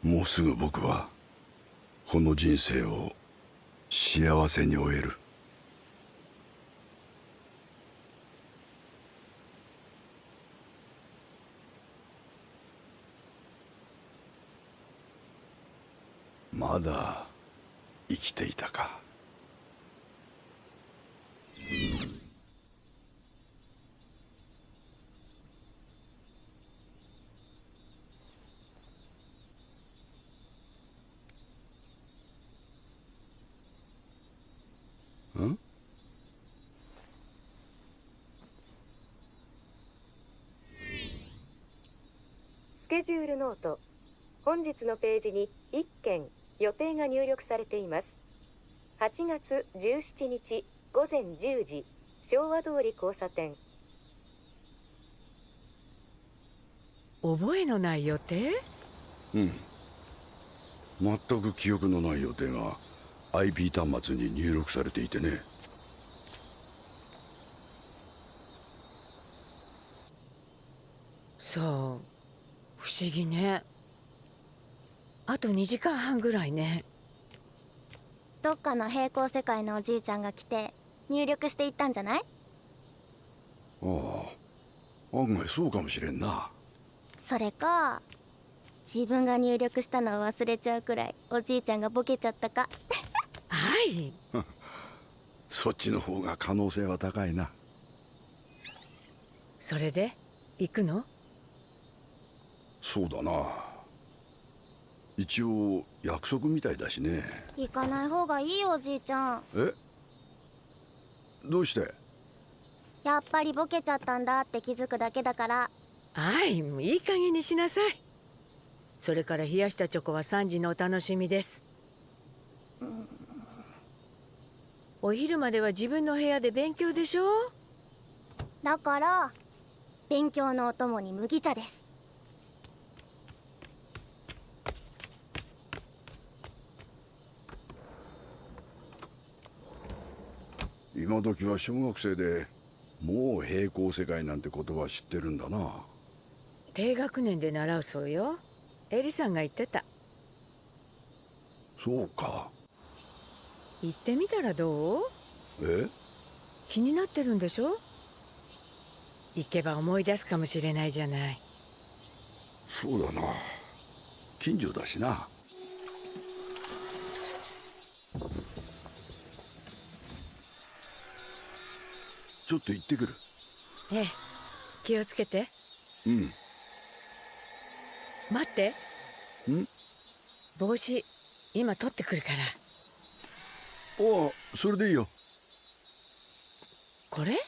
もうすぐ僕はこの人生を幸せに終える。まだ生きていたか。ん？スケジュールノート。本日のページに1件予定が入力されています。8月17日午前10時、昭和通り交差点。覚えのない予定？うん。全く記憶のない予定が IP 端末に入力されていてね。そう、不思議ね。あと2時間半ぐらいね。どっかの平行世界のおじいちゃんが来て入力していったんじゃない？ああ、案外そうかもしれんな。それか自分が入力したのを忘れちゃうくらいおじいちゃんがボケちゃったか。はい。そっちの方が可能性は高いな。それで行くの？そうだな。一応約束みたいだしね。行かない方がいいよおじいちゃん。え？どうして？やっぱりボケちゃったんだって気づくだけだから。はい、もういい加減にしなさい。それから冷やしたチョコは3時のお楽しみです。お昼までは自分の部屋で勉強でしょ。だから勉強のお供に麦茶です。今時は小学生でもう平行世界なんて言葉知ってるんだな。低学年で習うそうよ。エリさんが言ってた。そうか。行ってみたらどう？え？気になってるんでしょ？行けば思い出すかもしれないじゃない。そうだな。近所だしな。ちょっと行ってくる。ええ、気をつけて。うん。待って。ん？帽子今取ってくるから。ああ、それでいいよ。これ？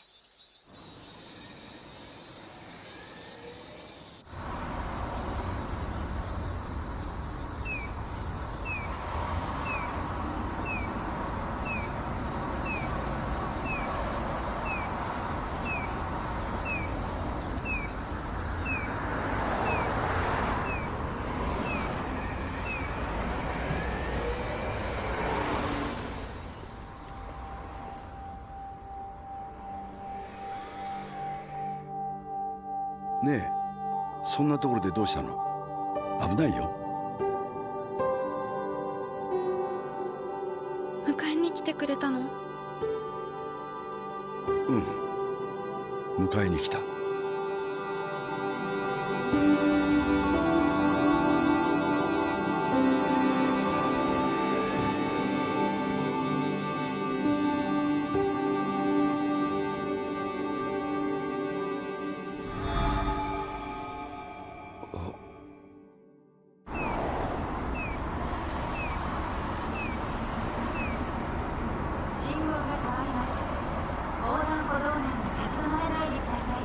ねえ、そんなところでどうしたの？危ないよ。迎えに来てくれたの？うん。迎えに来た。信号が変わります。横断歩道内に立ち止まらないでください。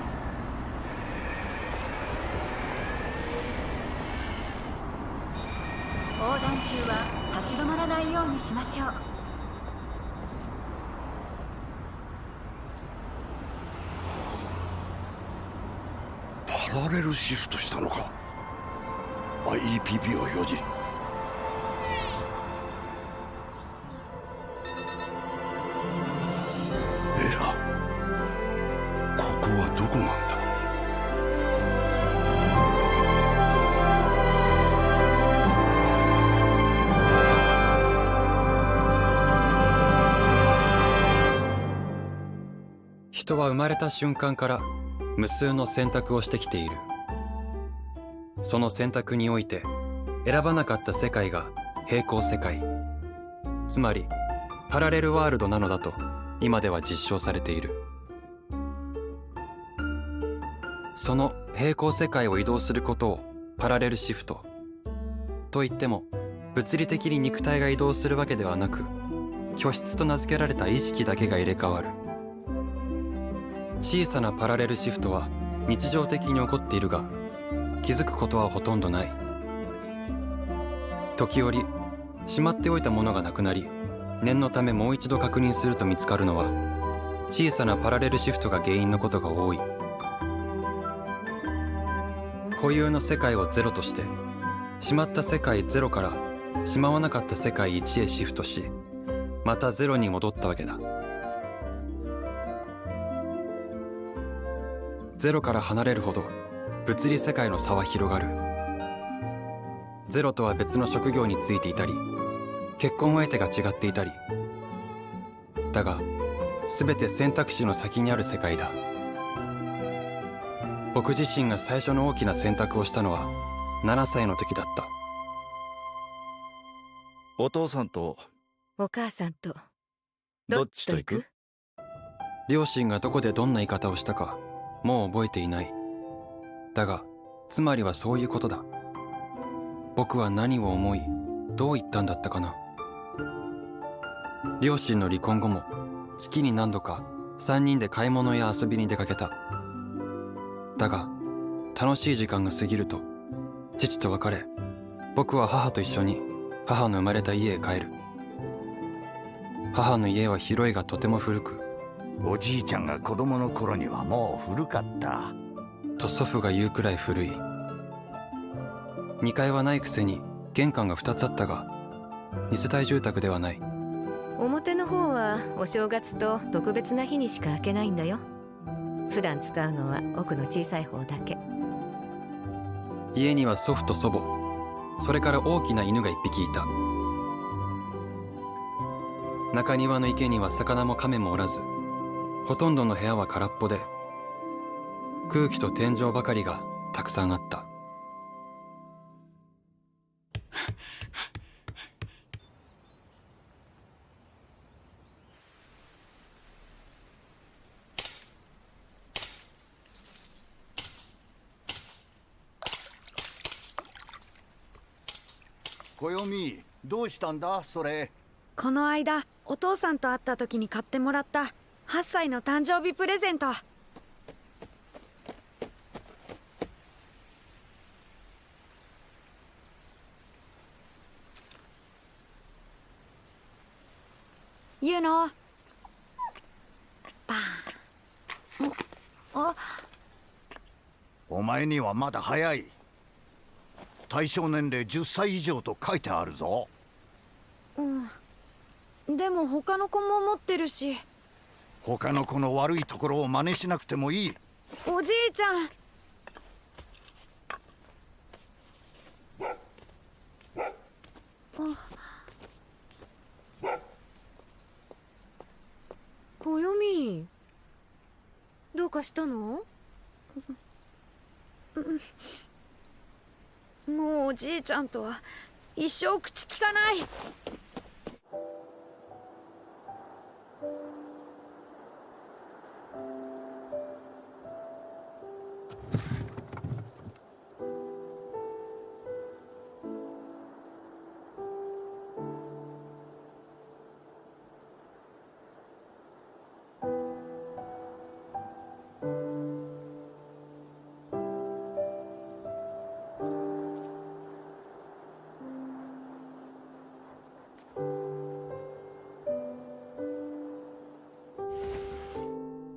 横断中は立ち止まらないようにしましょう。パラレルシフトしたのか。 IEPP を表示。エラ、ここはどこなんだ？人は生まれた瞬間から無数の選択をしてきている。その選択において選ばなかった世界が平行世界、つまりパラレルワールドなのだと今では実証されている。その平行世界を移動することをパラレルシフトと言っても、物理的に肉体が移動するわけではなく、居室と名付けられた意識だけが入れ替わる。小さなパラレルシフトは日常的に起こっているが、気づくことはほとんどない。時折しまっておいたものがなくなり、念のためもう一度確認すると見つかるのは、小さなパラレルシフトが原因のことが多い。固有の世界をゼロとして、しまった世界ゼロからしまわなかった世界1へシフトし、またゼロに戻ったわけだ。ゼロから離れるほど物理世界の差は広がる。ゼロとは別の職業についていたり、結婚相手が違っていたり。だが全て選択肢の先にある世界だ。僕自身が最初の大きな選択をしたのは7歳の時だった。お父さんとお母さんとどっちと行く？両親がどこでどんな言い方をしたかもう覚えていない。だがつまりはそういうことだ。僕は何を思いどう言ったんだったかな。両親の離婚後も月に何度か3人で買い物や遊びに出かけた。だが楽しい時間が過ぎると父と別れ、僕は母と一緒に母の生まれた家へ帰る。母の家は広いがとても古く、おじいちゃんが子供の頃にはもう古かったと祖父が言うくらい古い。2階はないくせに玄関が2つあったが、2世帯住宅ではない。表の方はお正月と特別な日にしか開けないんだよ。普段使うのは奥の小さい方だけ。家には祖父と祖母、それから大きな犬が1匹いた。中庭の池には魚も亀もおらず、ほとんどの部屋は空っぽで、空気と天井ばかりがたくさんあった。暦、どうしたんだそれ。この間お父さんと会った時に買ってもらった8歳の誕生日プレゼント。ユノバーン。あ、お前にはまだ早い。対象年齢10歳以上と書いてあるぞ。でも他の子も持ってるし。他の子の悪いところを真似しなくてもいい。おじいちゃん。暦、どうかしたの？もうおじいちゃんとは一生口聞かない。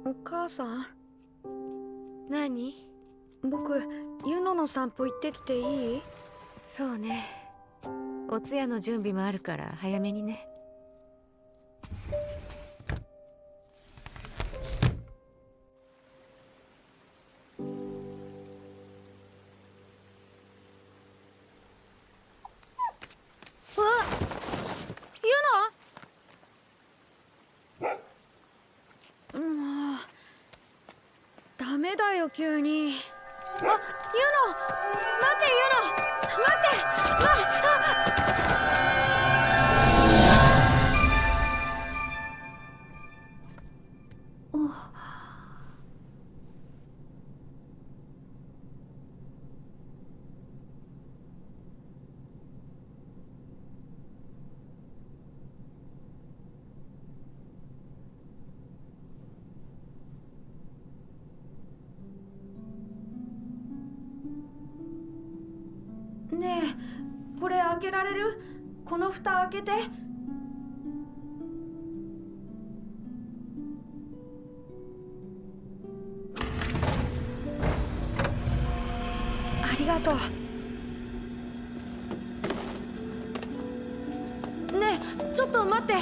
お母さん。何？僕ユノの散歩行ってきていい？そうね。お通夜の準備もあるから早めにね。メだよ急に。あ、ユノ、待てユノ、待って。ねえ、これ開けられる？この蓋開けて。ありがとう。ねえ、ちょっと待って。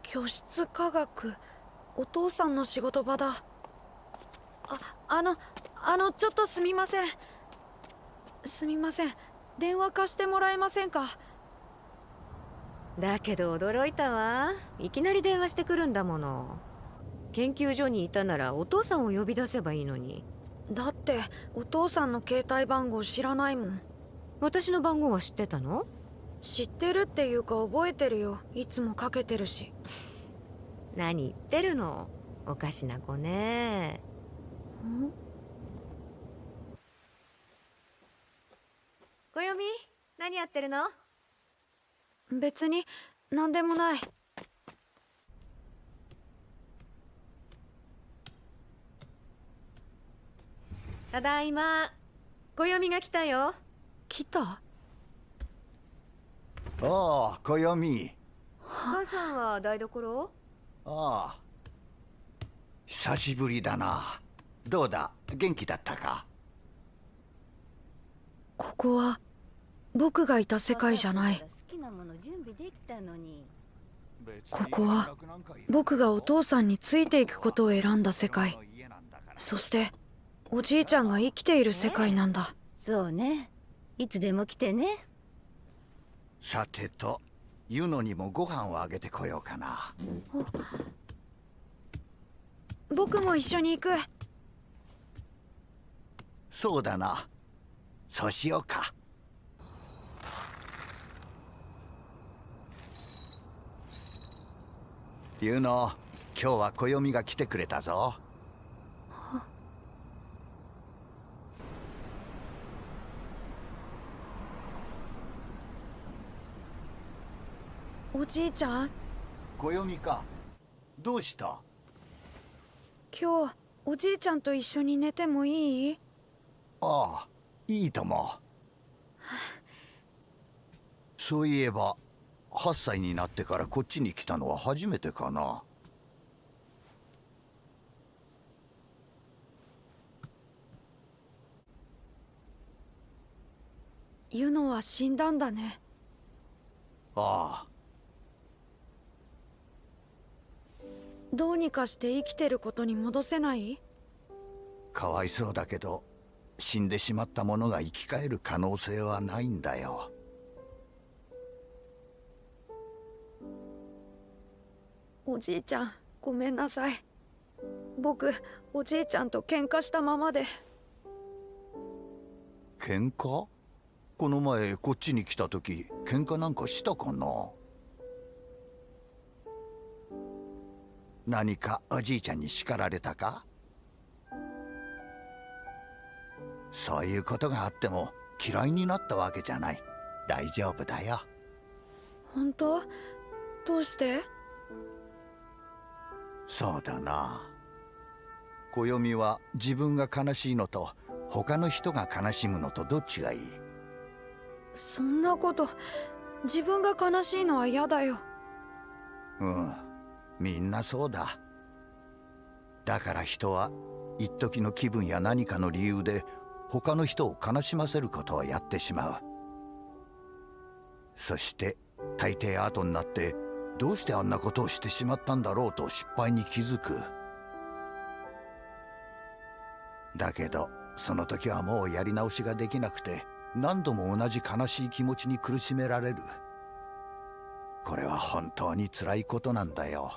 居室科学、お父さんの仕事場だ。ちょっとすみません。すみません。電話貸してもらえませんか？だけど驚いたわ。いきなり電話してくるんだもの。研究所にいたならお父さんを呼び出せばいいのに。だってお父さんの携帯番号知らないもん。私の番号は知ってたの？知ってるっていうか覚えてるよ。いつもかけてるし。何言ってるの。おかしな子ね。小読み、何やってるの？別に何でもない。ただいま。小読みが来たよ。来た？おう、小読み。母さんは台所？ああ、久しぶりだな。どうだ、元気だったか？ここは僕がいた世界じゃない。ここは僕がお父さんについていくことを選んだ世界。そしておじいちゃんが生きている世界なんだ。そうね、いつでも来てね。さてと、ユノにもご飯をあげてこようかな。僕も一緒に行く。そうだな、そうしようか。ユノ、今日は小読みが来てくれたぞ。おじいちゃん？小読みか。どうした？今日おじいちゃんと一緒に寝てもいい？ああ、いいとも。そういえば8歳になってからこっちに来たのは初めてかな。ユノは死んだんだね。ああ。どうにかして生きてることに戻せない？かわいそうだけど、死んでしまった者が生き返る可能性はないんだよ。おじいちゃん、ごめんなさい。僕、おじいちゃんと喧嘩したままで。喧嘩？この前こっちに来た時、喧嘩なんかしたかな？何かおじいちゃんに叱られたか？そういうことがあっても嫌いになったわけじゃない。大丈夫だよ。本当？どうして？そうだな。暦は自分が悲しいのと他の人が悲しむのとどっちがいい？そんなこと、自分が悲しいのは嫌だよ。うん、みんなそうだ。だから人は一時の気分や何かの理由で他の人を悲しませることをやってしまう。そして大抵後になってどうしてあんなことをしてしまったんだろうと失敗に気づく。だけどその時はもうやり直しができなくて何度も同じ悲しい気持ちに苦しめられる。これは本当に辛いことなんだよ。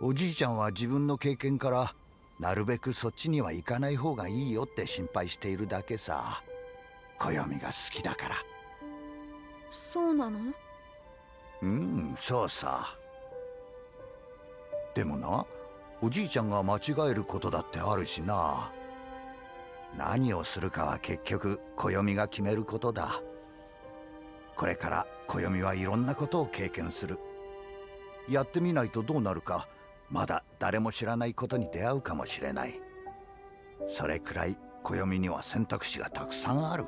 おじいちゃんは自分の経験からなるべくそっちには行かない方がいいよって心配しているだけさ。暦が好きだから。そうなの？うん、そうさ。でもな、おじいちゃんが間違えることだってあるしな。何をするかは結局暦が決めることだ。これから暦はいろんなことを経験する。やってみないとどうなるか、まだ誰も知らないことに出会うかもしれない。それくらい暦には選択肢がたくさんある。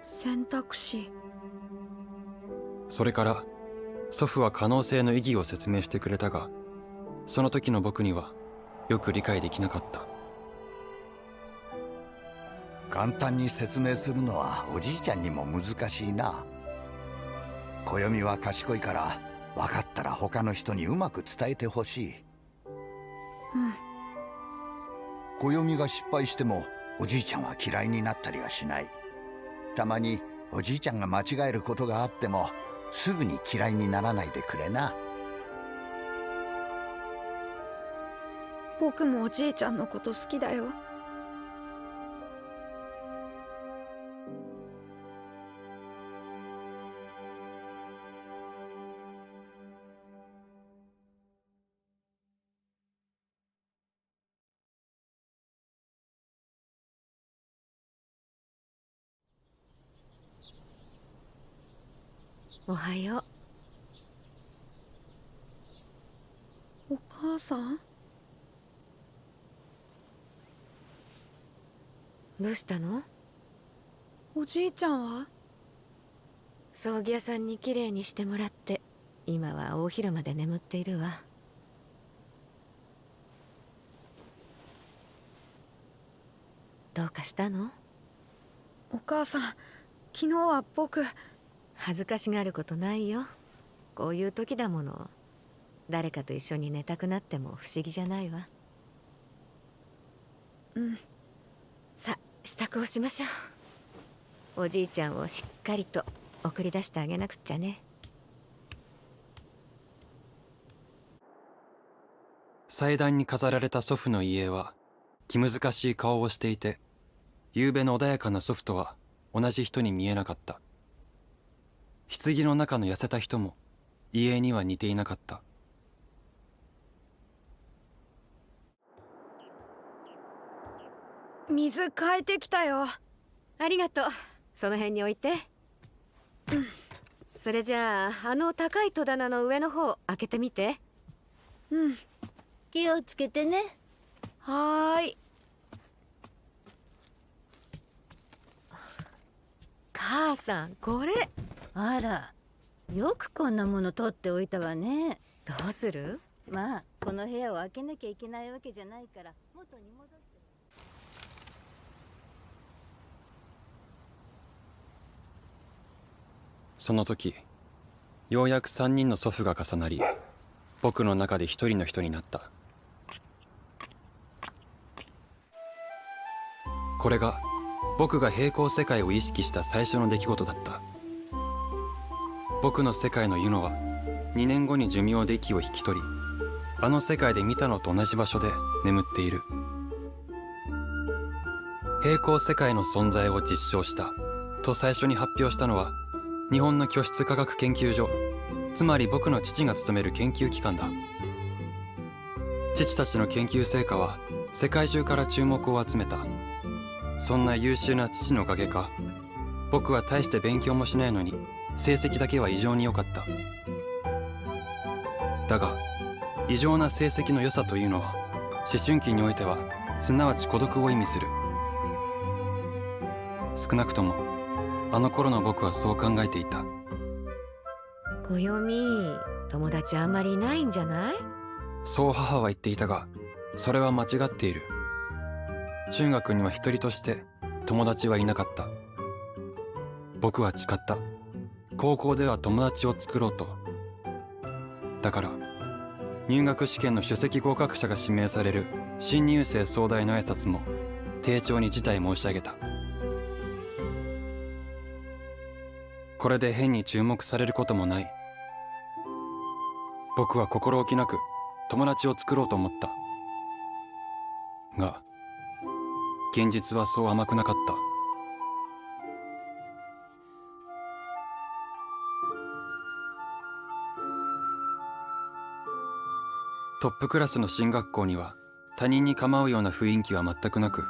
選択肢。それから祖父は可能性の意義を説明してくれたが、その時の僕にはよく理解できなかった。簡単に説明するのはおじいちゃんにも難しいな。暦は賢いから分かったら他の人にうまく伝えてほしい。暦が失敗してもおじいちゃんは嫌いになったりはしない。たまにおじいちゃんが間違えることがあってもすぐに嫌いにならないでくれな。僕もおじいちゃんのこと好きだよ。おはよう。お母さん？どうしたの？おじいちゃんは？葬儀屋さんにきれいにしてもらって今は大広間で眠っているわ。どうかしたの？お母さん、昨日は僕。恥ずかしがることないよ。こういう時だもの。誰かと一緒に寝たくなっても不思議じゃないわ。うん。さあ支度をしましょう。おじいちゃんをしっかりと送り出してあげなくっちゃね。祭壇に飾られた祖父の遺影は気難しい顔をしていて、夕べの穏やかな祖父とは同じ人に見えなかった。棺の中の痩せた人も遺影には似ていなかった。水変えてきたよ。ありがとう。その辺に置いて。それじゃああの高い戸棚の上の方開けてみて。気をつけてね。はーい。母さん、これ。あら、よくこんなもの取っておいたわね。どうする？まあこの部屋を開けなきゃいけないわけじゃないから元に戻して。その時ようやく3人の祖父が重なり、僕の中で一人の人になった。これが僕が平行世界を意識した最初の出来事だった。僕の世界のユノは2年後に寿命で息を引き取り、あの世界で見たのと同じ場所で眠っている。平行世界の存在を実証したと最初に発表したのは日本の居室科学研究所、つまり僕の父が勤める研究機関だ。父たちの研究成果は世界中から注目を集めた。そんな優秀な父のおかげか、僕は大して勉強もしないのに成績だけは異常に良かった。だが異常な成績の良さというのは思春期においてはすなわち孤独を意味する。少なくともあの頃の僕はそう考えていた。暦、友達あんまりいないんじゃない？そう母は言っていたが、それは間違っている。中学には一人として友達はいなかった。僕は誓った。高校では友達を作ろうと。だから入学試験の首席合格者が指名される新入生総代の挨拶も丁重に辞退申し上げた。これで変に注目されることもない。僕は心置きなく友達を作ろうと思った。が現実はそう甘くなかった。トップクラスの進学校には他人に構うような雰囲気は全くなく、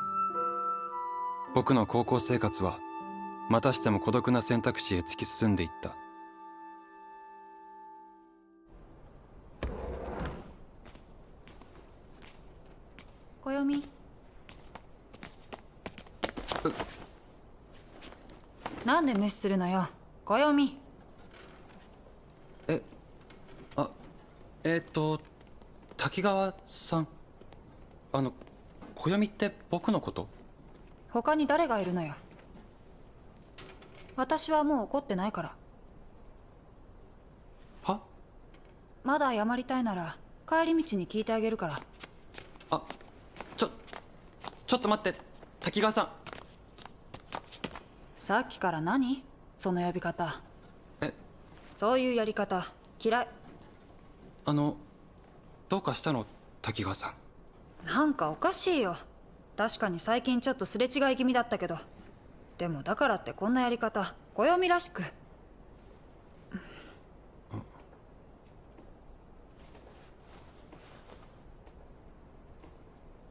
僕の高校生活はまたしても孤独な選択肢へ突き進んでいった。暦、なんで無視するのよ、暦。滝川さん、暦って僕のこと？他に誰がいるのよ。私はもう怒ってないから。は？まだ謝りたいなら帰り道に聞いてあげるから。ちょっと待って、滝川さん。さっきから何？その呼び方。そういうやり方嫌い。どうかしたの、滝川さん？なんかおかしいよ。確かに最近ちょっとすれ違い気味だったけど、でもだからってこんなやり方暦らしく。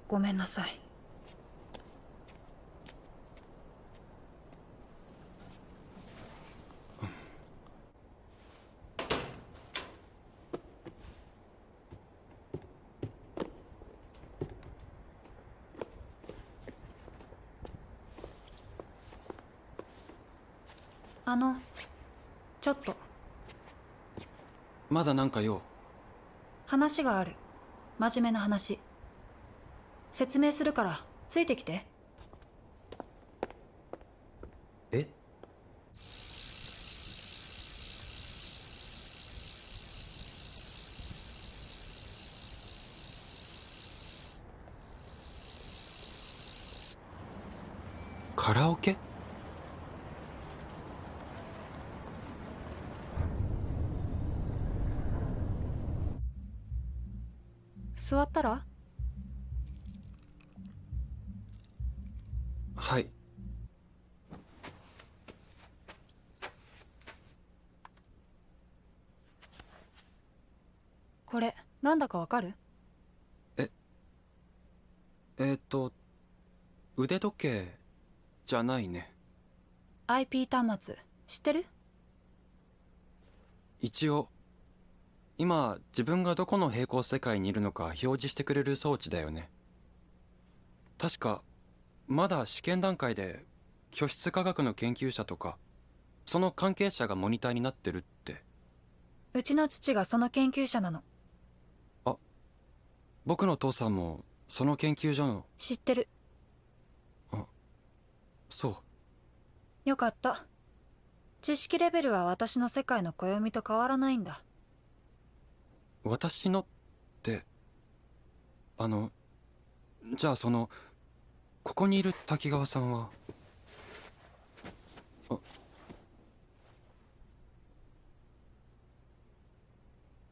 ごめんなさい。ちょっとまだなんか用？話がある。真面目な話。説明するからついてきて。え？カラオケ？座ったら？はい。これなんだかわかる？腕時計じゃないね。 IP 端末知ってる？一応今自分がどこの平行世界にいるのか表示してくれる装置だよね。確かまだ試験段階で居室科学の研究者とかその関係者がモニターになってるって。うちの父がその研究者なの。僕の父さんもその研究所の。知ってる。そう。よかった。知識レベルは私の世界の暦と変わらないんだ。私のってじゃあここにいる滝川さんは？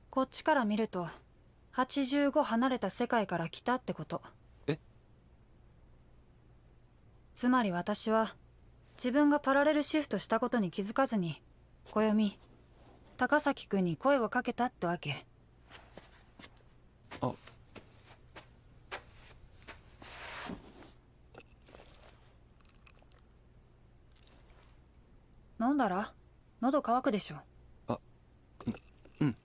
こっちから見ると85離れた世界から来たってこと。つまり私は自分がパラレルシフトしたことに気づかずに暦、高崎くんに声をかけたってわけ。飲んだら喉乾くでしょ。うん。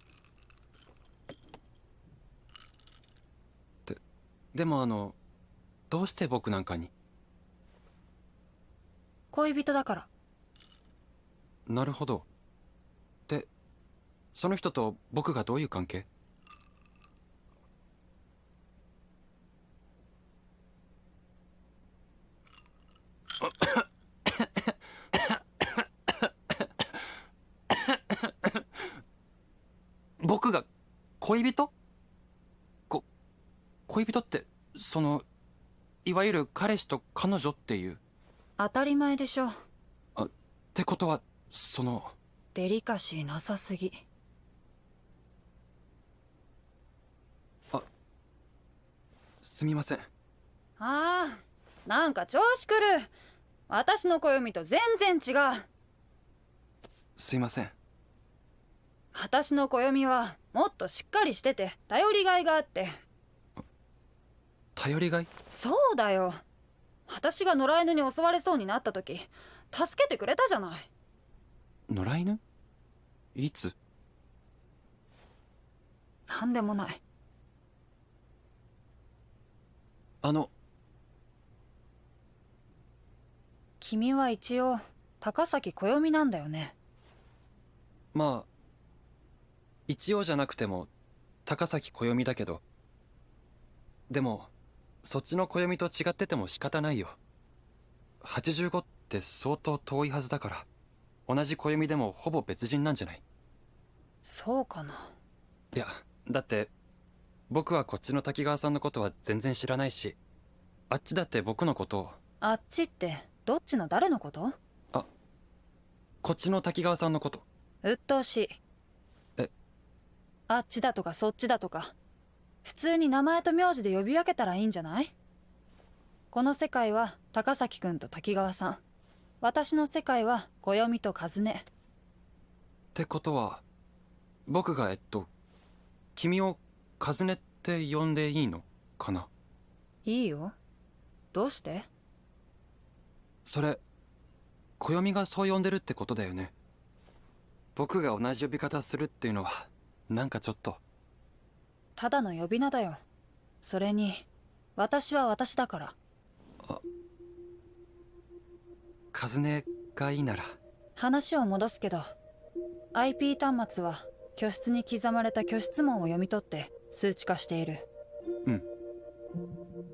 でもどうして僕なんかに？恋人だから。なるほど。で、その人と僕がどういう関係？僕が恋人？恋人っていわゆる彼氏と彼女っていう？当たり前でしょ。ってことはデリカシーなさすぎ。すみません。なんか調子狂う。私の暦と全然違う。すいません。私の暦はもっとしっかりしてて頼りがいがあって。頼りがい？そうだよ。私が野良犬に襲われそうになった時助けてくれたじゃない。野良犬？いつ？なんでもない。君は一応高崎暦なんだよね。まあ一応じゃなくても高崎暦だけど、でもそっちの暦と違ってても仕方ないよ。85って相当遠いはずだから、同じ暦でもほぼ別人なんじゃない？そうかな。いや、だって僕はこっちの滝川さんのことは全然知らないし、あっちだって僕のことを。あっちってどっちの誰のこと？こっちの滝川さんのこと。鬱陶しい。あっちだとかそっちだとか普通に名前と名字で呼び分けたらいいんじゃない？この世界は高崎くんと滝川さん、私の世界は暦と和音。ってことは僕が君を和音って呼んでいいのかな？いいよ。どうして？それ暦がそう呼んでるってことだよね。僕が同じ呼び方するっていうのはなんかちょっと。ただの呼び名だよ。それに私は私だから。和音がいいなら。話を戻すけど IP 端末は居室に刻まれた居室紋を読み取って数値化している。うん。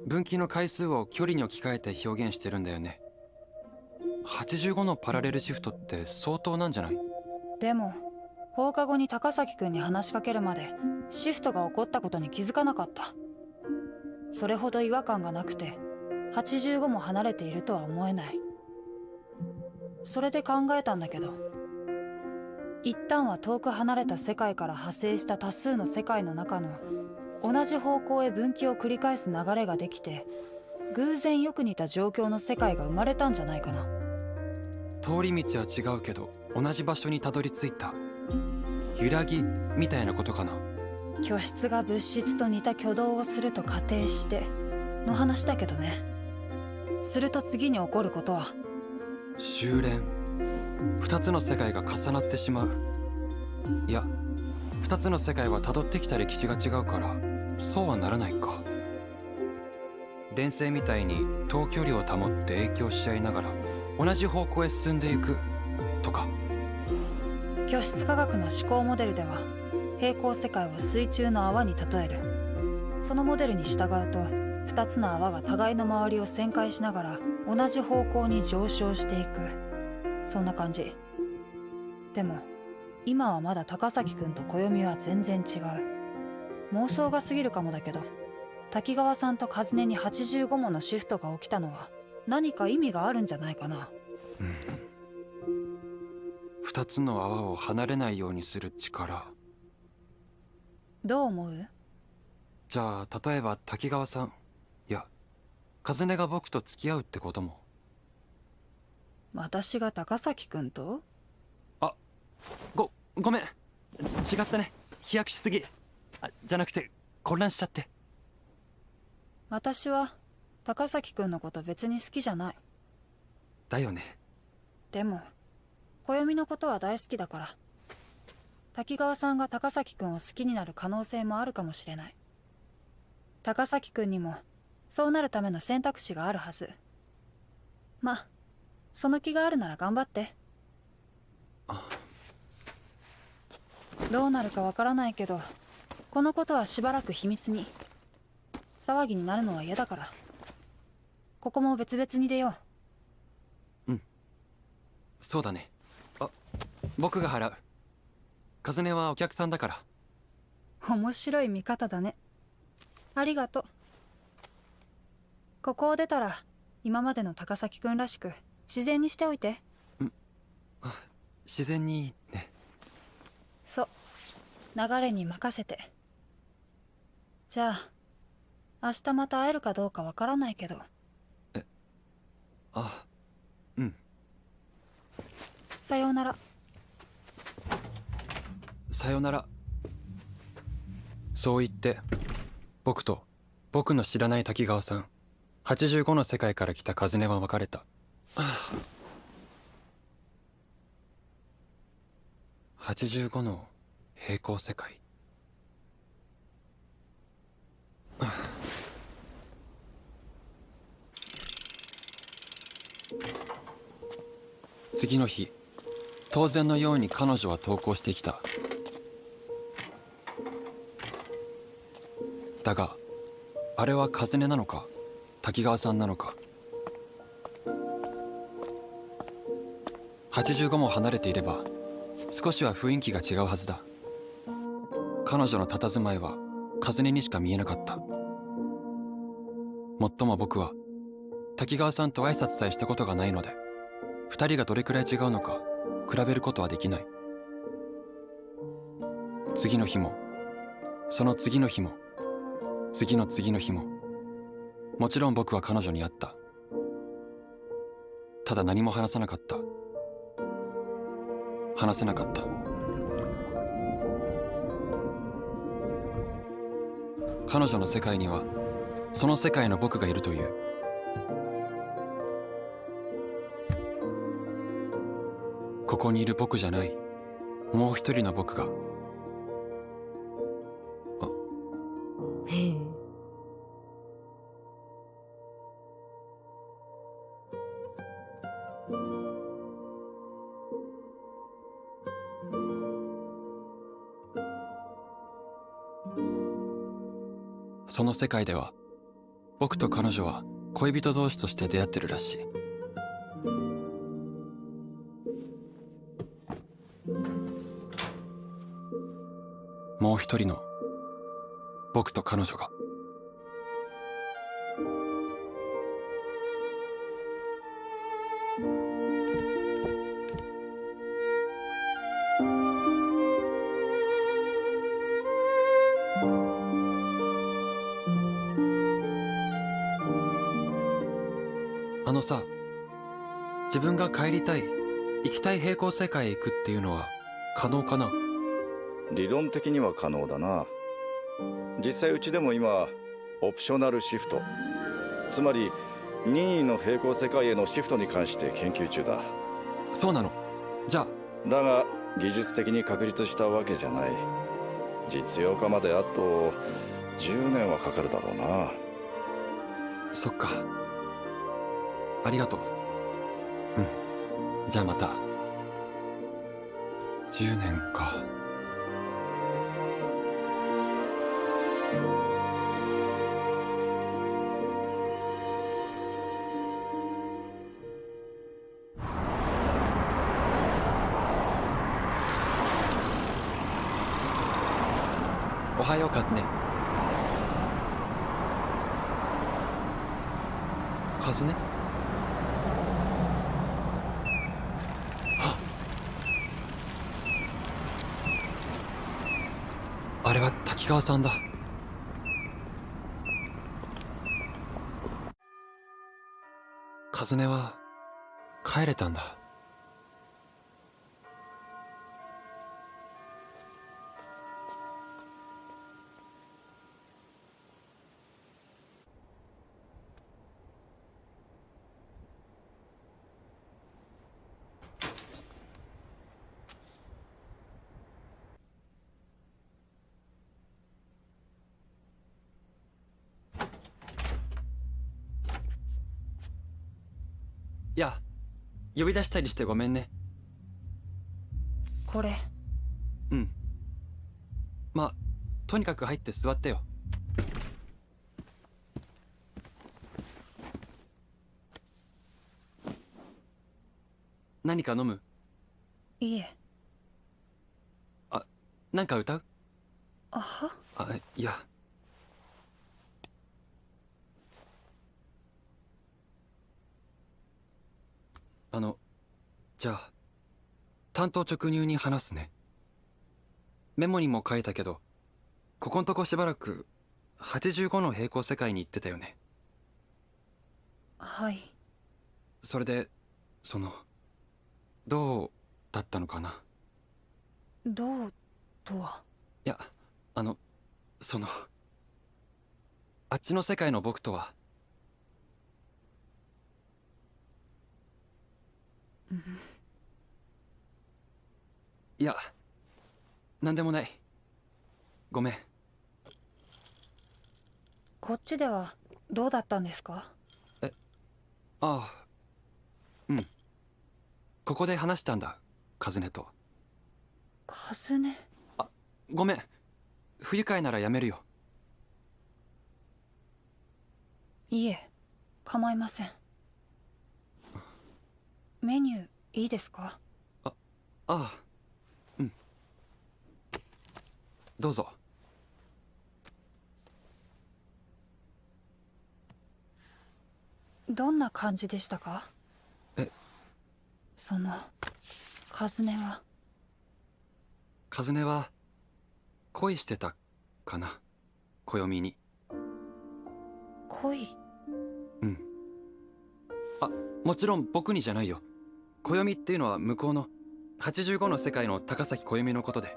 分岐の回数を距離に置き換えて表現してるんだよね。85のパラレルシフトって相当なんじゃない？でも放課後に高崎くんに話しかけるまでシフトが起こったことに気づかなかった。それほど違和感がなくて85も離れているとは思えない。それで考えたんだけど、一旦は遠く離れた世界から派生した多数の世界の中の同じ方向へ分岐を繰り返す流れができて、偶然よく似た状況の世界が生まれたんじゃないかな。通り道は違うけど同じ場所にたどり着いた揺らぎみたいなことかな。居室が物質と似た挙動をすると仮定しての話だけどね。すると次に起こることは修練。2つの世界が重なってしまう。いや、2つの世界は辿ってきた歴史が違うからそうはならないか。連星みたいに等距離を保って影響し合いながら同じ方向へ進んでいくとか。居室科学の思考モデルでは平行世界を水中の泡に例える。そのモデルに従うと2つの泡が互いの周りを旋回しながら同じ方向に上昇していく。そんな感じ。でも今はまだ高崎くんと暦は全然違う。妄想が過ぎるかもだけど、滝川さんと和音に85ものシフトが起きたのは何か意味があるんじゃないかな。2つの泡を離れないようにする力。どう思う？じゃあ例えば滝川さん、いや和音が僕と付き合うってことも。私が高崎くんと？ごめん、違ったね。飛躍しすぎ。じゃなくて混乱しちゃって。私は高崎くんのこと別に好きじゃない。だよね。でも暦のことは大好きだから、滝川さんが高崎くんを好きになる可能性もあるかもしれない。高崎くんにもそうなるための選択肢があるはず。ま、その気があるなら頑張って。どうなるかわからないけど、このことはしばらく秘密に。騒ぎになるのは嫌だから。ここも別々に出よう。うん、そうだね。僕が払う。カズネはお客さんだから。面白い見方だね。ありがとう。ここを出たら今までの高崎くんらしく自然にしておいて。自然にね。そう、流れに任せて。じゃあ明日また会えるかどうかわからないけど。うん。さようなら。さようなら。そう言って僕と僕の知らない滝川さん、85の世界から来たカズネは別れた。85の平行世界。次の日、当然のように彼女は登校してきた。だがあれはカズネなのか滝川さんなのか。85も離れていれば少しは雰囲気が違うはずだ。彼女の佇まいはカズネにしか見えなかった。もっとも僕は滝川さんと挨拶さえしたことがないので、二人がどれくらい違うのか比べることはできない。次の日もその次の日も次の次の日も、もちろん僕は彼女に会った。ただ何も話さなかった。話せなかった。彼女の世界にはその世界の僕がいるという。ここにいる僕じゃないもう一人の僕が。へえ。その世界では僕と彼女は恋人同士として出会ってるらしい。もう一人の僕と彼女が。あのさ、自分が帰りたい、行きたい平行世界へ行くっていうのは可能かな？理論的には可能だな。実際うちでも今オプショナルシフト、つまり任意の平行世界へのシフトに関して研究中だ。そうなの？じゃあ。だが技術的に確立したわけじゃない。実用化まであと10年はかかるだろうな。そっか、ありがとう。うん、じゃあまた。10年か。おはよう、カズネ。カズネ？あれは滝川さんだ。カズネは帰れたんだ。いや、呼び出したりしてごめんね。これ。うん。まあ、とにかく入って座ってよ。何か飲む？いいえ。あ、なんか歌う？あは？あ、いや。じゃあ、単刀直入に話すね。メモにも書いたけど、ここんとこしばらく85の平行世界に行ってたよね。はい。それで、どうだったのかな。どうとは？いや、あっちの世界の僕とは。いや、なんでもない。ごめん。こっちではどうだったんですか？ああ、うん。ここで話したんだ、カズネと。カズネ？あ、ごめん。不愉快ならやめるよ。いえ、構いません。メニューいいですか？ああ、うん。どうぞ。どんな感じでしたか？え、カズネは。カズネは恋してたかな、暦に。恋？うん。あ、もちろん僕にじゃないよ。暦っていうのは向こうの85の世界の高崎暦のことで。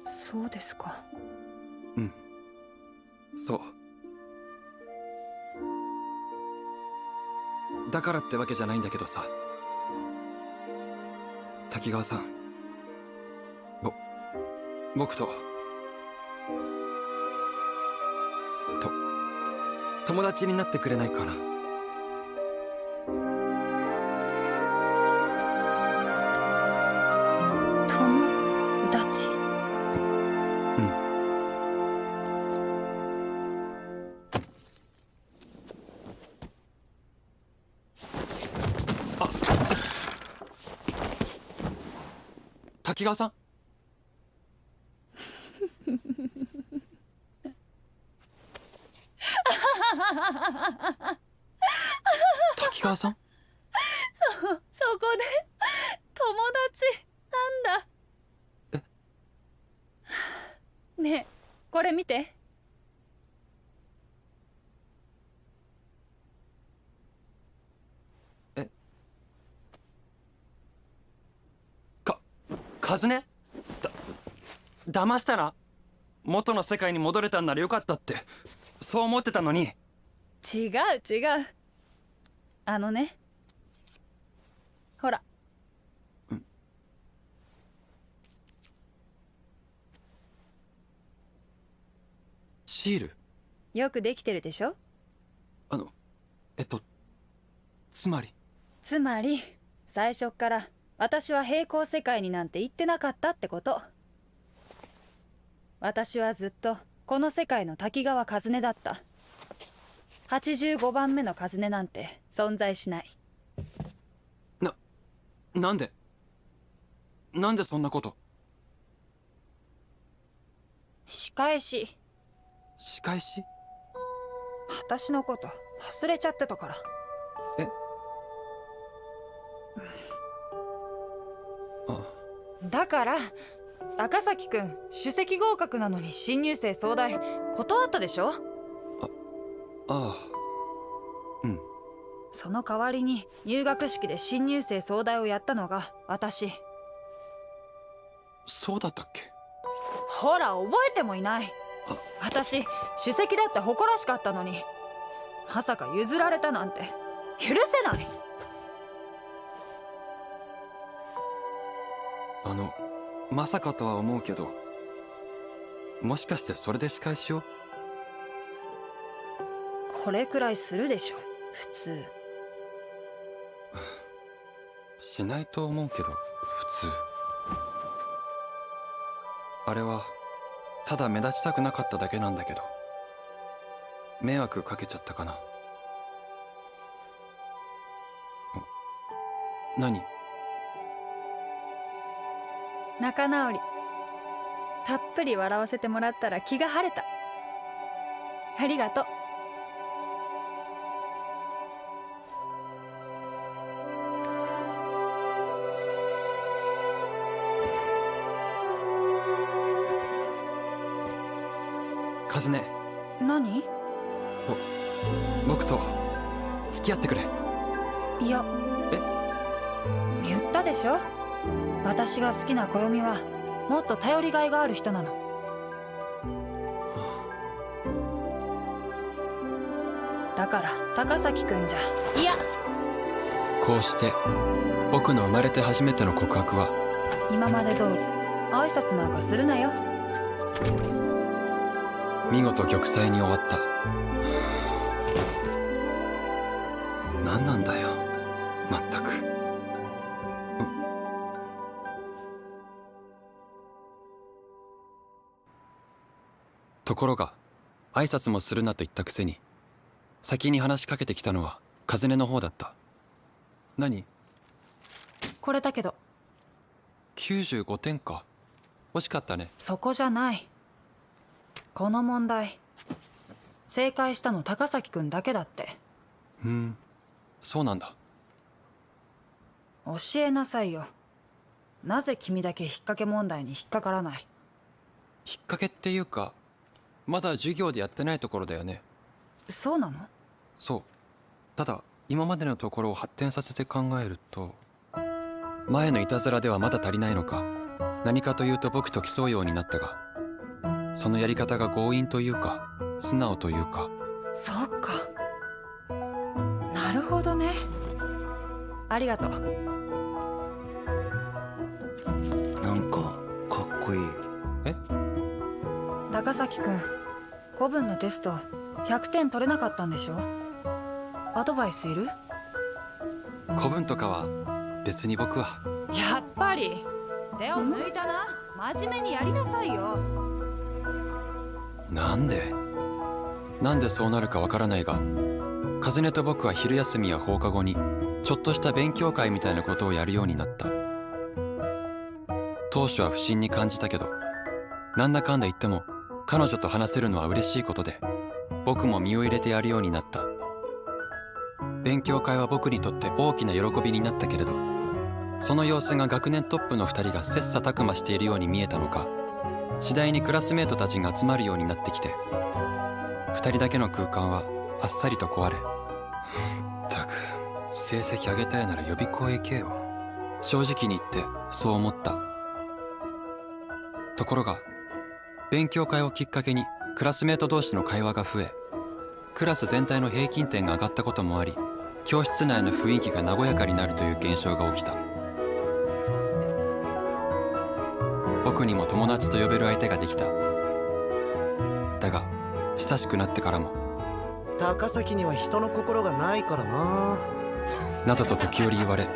そうですか。うん、そう。だからってわけじゃないんだけどさ、滝川さん、僕と友達になってくれないかな。友達？うん。あ、滝川さん。滝川さん？そこで友達なんだ。ねえ、これ見て。カズネ？騙したな。元の世界に戻れたんならよかったってそう思ってたのに。違う。ね、ほら。シール？よくできてるでしょ？つまり最初っから私は平行世界になんて行ってなかったってこと。私はずっとこの世界の滝川和音だった。85番目の和音なんて存在しない。なんでそんなこと。仕返し？私のこと忘れちゃってたから。だから赤崎くん首席合格なのに新入生総代断ったでしょ。ああ、うん。その代わりに入学式で新入生総代をやったのが私。そうだったっけ？ほら覚えてもいない。私首席だって誇らしかったのに、まさか譲られたなんて許せない。まさかとは思うけど、もしかしてそれで仕返しを？これくらいするでしょ普通。しないと思うけど、普通。あれはただ目立ちたくなかっただけなんだけど、迷惑かけちゃったかな。何？仲直り。たっぷり笑わせてもらったら気が晴れた。ありがとう。カズネ、何？僕と付き合ってくれ。いや。言ったでしょ。私が好きな暦はもっと頼りがいがある人なの。だから高崎くんじゃ。いや、こうして僕の生まれて初めての告白は、今まで通り挨拶なんかするなよ。見事玉砕に終わった。何なんだよ、まったく。ところが挨拶もするなと言ったくせに、先に話しかけてきたのはカズネの方だった。何？これだけど。95点か。惜しかったね。そこじゃない。この問題正解したの高崎くんだけだって。そうなんだ。教えなさいよ。なぜ君だけ引っ掛け問題に引っかからない？引っ掛けっていうか、まだ授業でやってないところだよね。そうなの？そう。ただ今までのところを発展させて考えると、前のいたずらではまだ足りないのか、何かというと僕と競うようになったが、そのやり方が強引というか素直というか。そっか、なるほどね。ありがとう。なんかかっこいい。え？高崎くん、古文のテスト100点取れなかったんでしょ？アドバイスいる？古文とかは別に僕は。やっぱり手を抜いたな。真面目にやりなさいよ。なんでそうなるかわからないが、カズネと僕は昼休みや放課後にちょっとした勉強会みたいなことをやるようになった。当初は不審に感じたけど、なんだかんだ言っても彼女と話せるのは嬉しいことで、僕も身を入れてやるようになった。勉強会は僕にとって大きな喜びになったけれど、その様子が学年トップの2人が切磋琢磨しているように見えたのか、次第にクラスメートたちが集まるようになってきて、2人だけの空間はあっさりと壊れ、ったく成績上げたいなら予備校へ行けよ。正直に言ってそう思った。ところが勉強会をきっかけにクラスメート同士の会話が増え、クラス全体の平均点が上がったこともあり、教室内の雰囲気が和やかになるという現象が起きた。僕にも友達と呼べる相手ができた。だが親しくなってからも、高崎には人の心がないからな、などと時折言われ、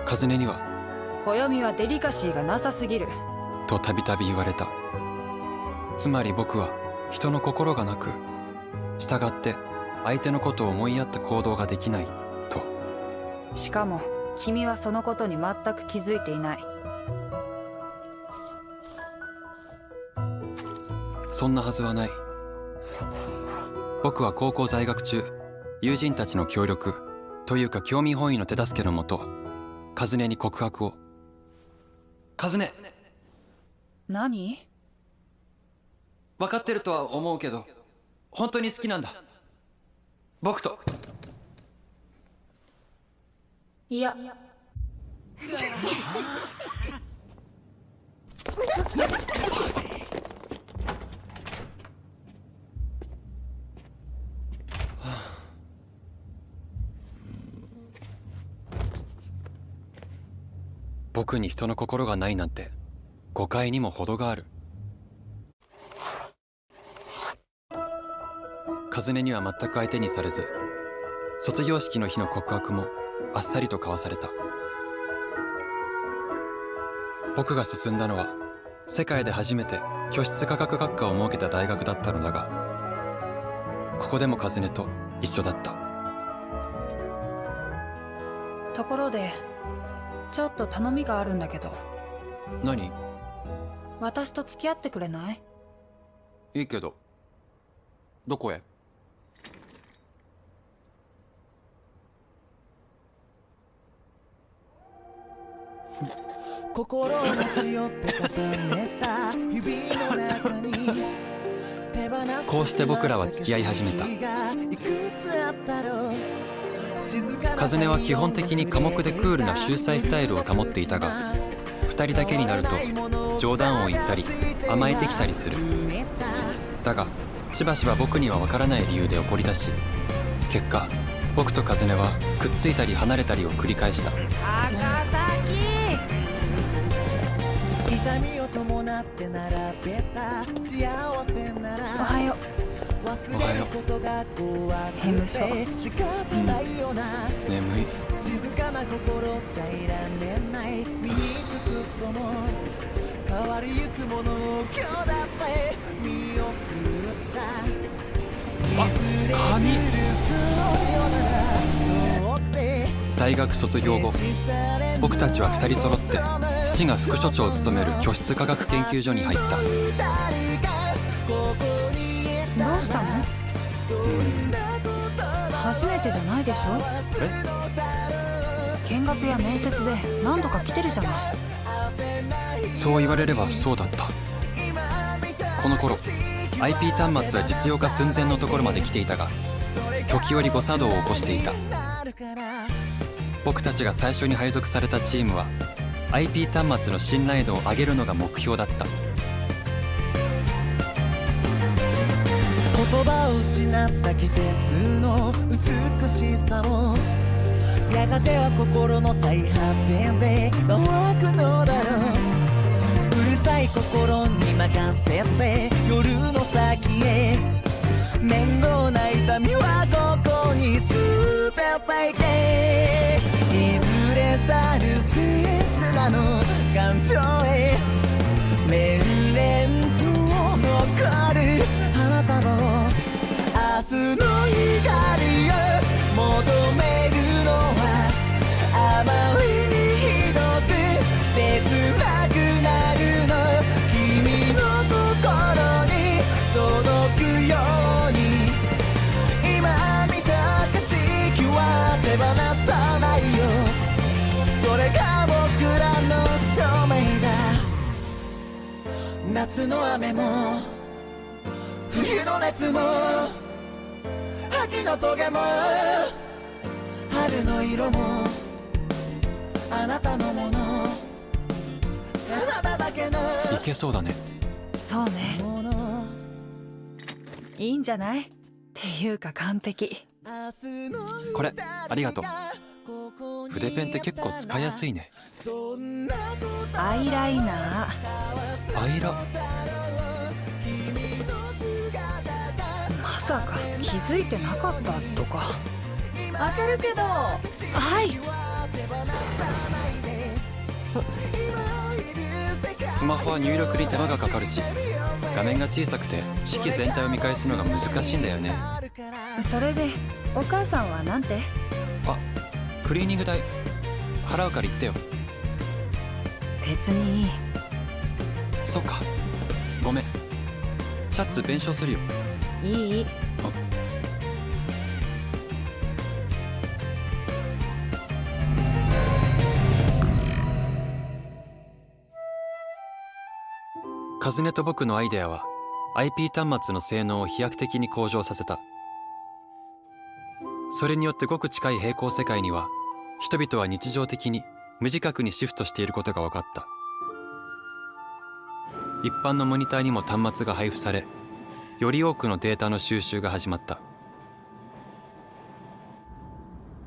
カズネには暦はデリカシーがなさすぎるとたびたび言われた。つまり僕は人の心がなく、従って相手のことを思いやった行動ができないと。しかも君はそのことに全く気づいていない。そんなはずはない。僕は高校在学中、友人たちの協力というか興味本位の手助けのもと、カズネに告白を。カズネ、何？分かってるとは思うけど、本当に好きなんだ。僕と。いや。僕に人の心がないなんて誤解にも程がある。カズネには全く相手にされず、卒業式の日の告白もあっさりと交わされた。僕が進んだのは世界で初めて居室科学学科を設けた大学だったのだが、ここでも和音と一緒だった。ところでちょっと頼みがあるんだけど。何？私と付き合ってくれない？いいけど、どこへ？心を持ち寄って重ねた指の中にこうして僕らは付き合い始めた。和音は基本的に寡黙でクールな秀才スタイルを保っていたが、二人だけになると冗談を言ったり甘えてきたりする。だがしばしば僕には分からない理由で怒り出し、結果僕と和音はくっついたり離れたりを繰り返した。痛みを伴って並べた幸せならおはよう。忘れることが怖く眠そう。て仕方ないよな、眠い。静かな心じゃいられない、醜くとも変わりゆくものを今日だって見送った。髪。大学卒業後、僕たちは2人揃って父が副所長を務める居室科学研究所に入った。どうしたの？初めてじゃないでしょ？見学や面接で何度か来てるじゃない。そう言われればそうだった。この頃 IP 端末は実用化寸前のところまで来ていたが、時折誤作動を起こしていた。僕たちが最初に配属されたチームは IP 端末の信頼度を上げるのが目標だった。言葉を失った季節の美しさもやがては心の最果てで乾くのだろう。うるさい心に任せて夜の先へ、面倒な痛みはここに捨てていけ、いずれ去る刹那の感情へ連々と残るあなたも明日の光を求めるのはあまりにひどく切なくなるの、君の心に届くように今見た景色は手放さないよ、それが僕らの証明だ。夏の雨も冬の熱も秋の棘も春の色もあなたのもの、あなただけのいけそうだね。そうね、いいんじゃない？っていうか完璧。これありがとう。筆ペンって結構使いやすいね。アイライナー。アイラ。まさか気づいてなかったとか。当てるけど。はい。スマホは入力に手間がかかるし、画面が小さくて式全体を見返すのが難しいんだよね。それでお母さんはなんて？あ、クリーニング代払うから言ってよ。別にいい。そっか、ごめん。シャツ弁償するよ。いい。和音と僕のアイデアは IP 端末の性能を飛躍的に向上させた。それによってごく近い平行世界には人々は日常的に無自覚にシフトしていることが分かった。一般のモニターにも端末が配布され、より多くのデータの収集が始まった。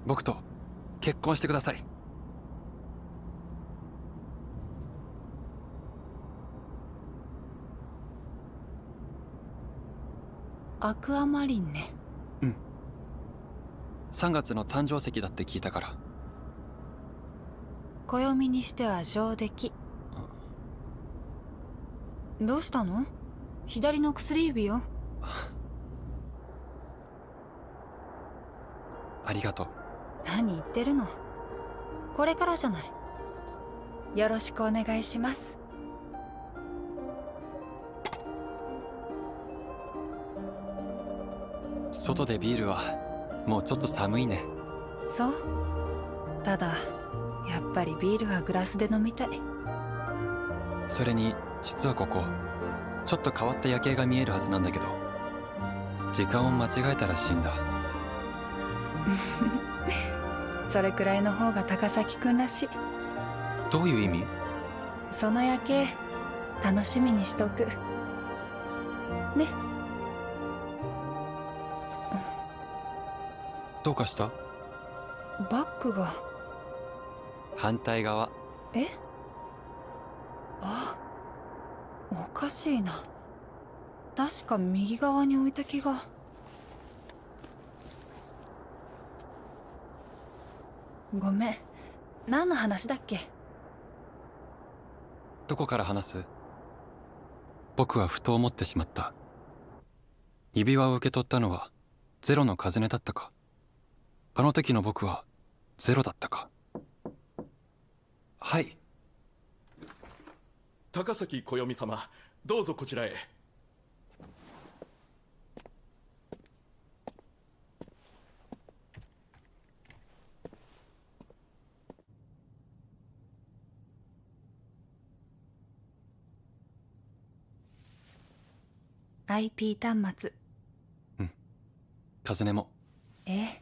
僕と結婚してください。アクアマリンね。うん。3月の誕生石だって聞いたから。暦にしては上出来。どうしたの？左の薬指よ。ありがとう。何言ってるの。これからじゃない。よろしくお願いします。外でビールはもうちょっと寒いね。そう。ただやっぱりビールはグラスで飲みたい。それに実はここちょっと変わった夜景が見えるはずなんだけど、時間を間違えたらしいんだ。それくらいの方が高崎くんらしい。どういう意味？その夜景楽しみにしとくね。どうかした？バッグが。反対側。え？あ、おかしいな。確か右側に置いた気が。ごめん、何の話だっけ？どこから話す？僕はふと思ってしまった。指輪を受け取ったのはゼロの風音だったか。あの時の僕はゼロだったか。はい。高崎暦様、どうぞこちらへ。IP 端末。風音も。ええ。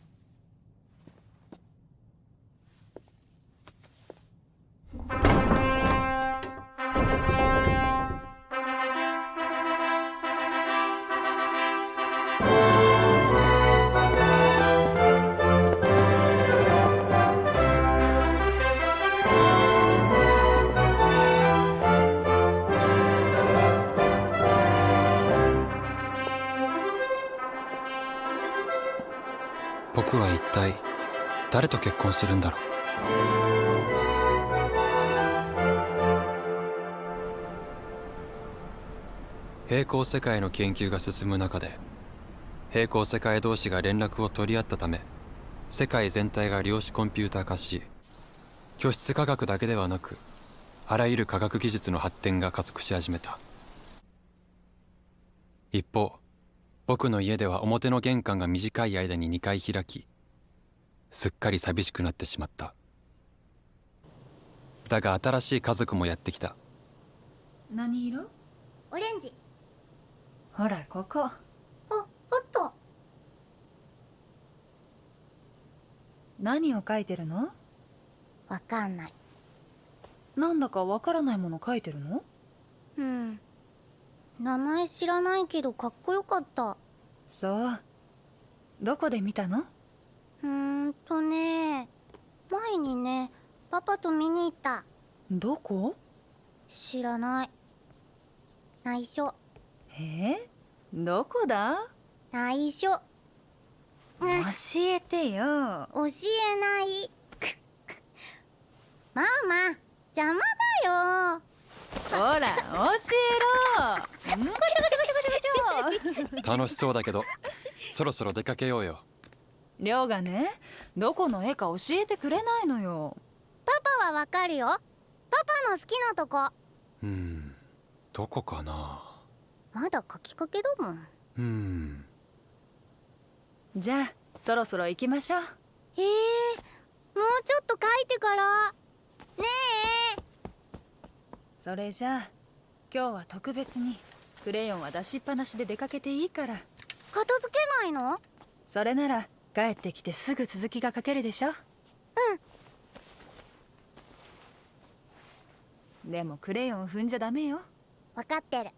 僕は一体誰と結婚するんだろう。平行世界の研究が進む中で平行世界同士が連絡を取り合ったため、世界全体が量子コンピューター化し、居室科学だけではなくあらゆる科学技術の発展が加速し始めた。一方、僕の家では表の玄関が短い間に2回開き、すっかり寂しくなってしまった。だが新しい家族もやってきた。何色？オレンジ。ほらここ。あった。何を書いてるの？わかんない。なんだかわからないもの書いてるの？うん。名前知らないけどかっこよかった。そう。どこで見たの？前にね、パパと見に行った。どこ？知らない。内緒。どこだ？内緒。教えてよ。教えない。ママ、邪魔だよ。ほら、教えろ。楽しそうだけど、そろそろ出かけようよ。りょうがね、どこの絵か教えてくれないのよ。パパはわかるよ。パパの好きなとこ。どこかな。まだ書きかけだもん。じゃあそろそろ行きましょう。もうちょっと書いてからねえ。それじゃあ今日は特別にクレヨンは出しっぱなしで出かけていいから。片付けないの？それなら帰ってきてすぐ続きが書けるでしょ。でもクレヨン踏んじゃダメよ。分かってる。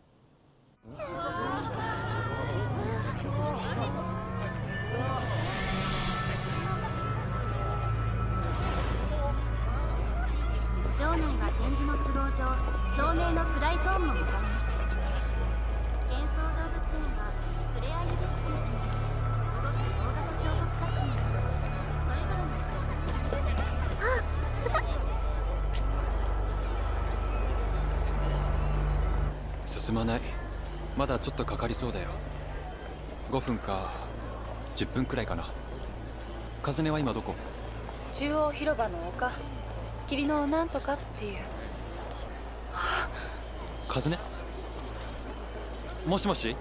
場内は展示の都合上照明の暗いゾーンもございます。幻想動物園はプレアユディステーションに動く大型彫刻作品です。それぞれの進まない。まだちょっとかかりそうだよ。5分か10分くらいかな。カズネは今どこ？中央広場の丘、霧のなんとかっていう。カズネ？もしもし？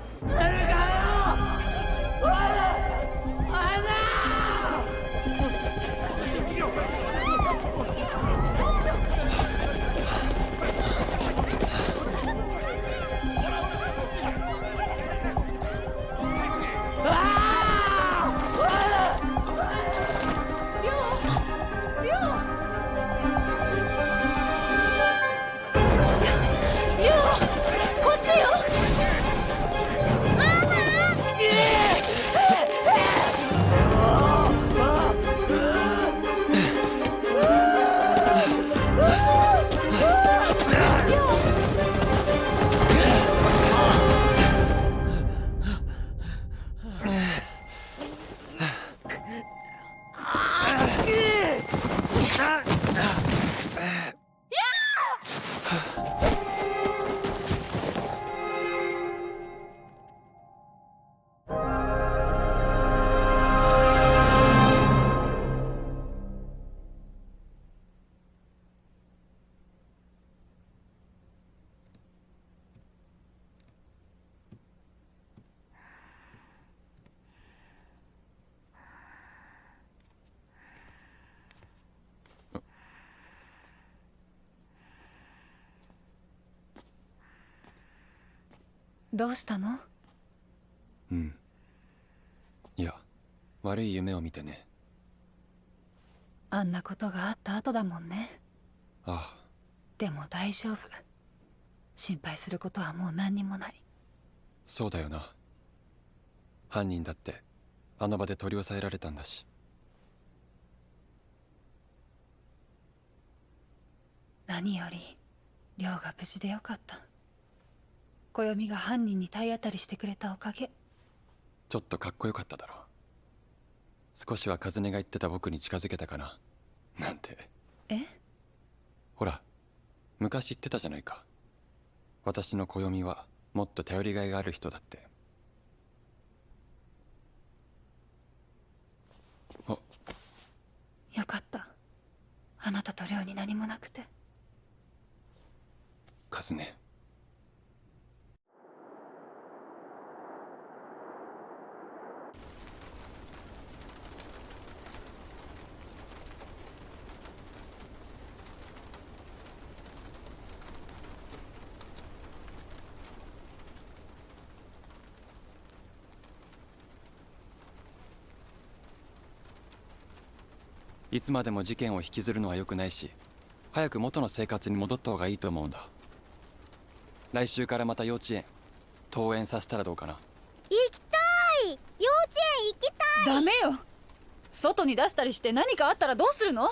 どうしたの？うん。いや、悪い夢を見てね。あんなことがあった後だもんね。ああ。でも大丈夫。心配することはもう何にもない。そうだよな。犯人だってあの場で取り押さえられたんだし。何より亮が無事でよかった。暦が犯人に体当たりしてくれたおかげ。ちょっとかっこよかっただろ。少しはカズネが言ってた僕に近づけたかななんて。え？ほら、昔言ってたじゃないか。私の暦はもっと頼りがいがある人だって。あ、よかった。あなたと亮に何もなくて。カズネ。いつまでも事件を引きずるのは良くないし、早く元の生活に戻った方がいいと思うんだ。来週からまた幼稚園登園させたらどうかな。行きたい。幼稚園行きたい。ダメよ。外に出したりして何かあったらどうするの？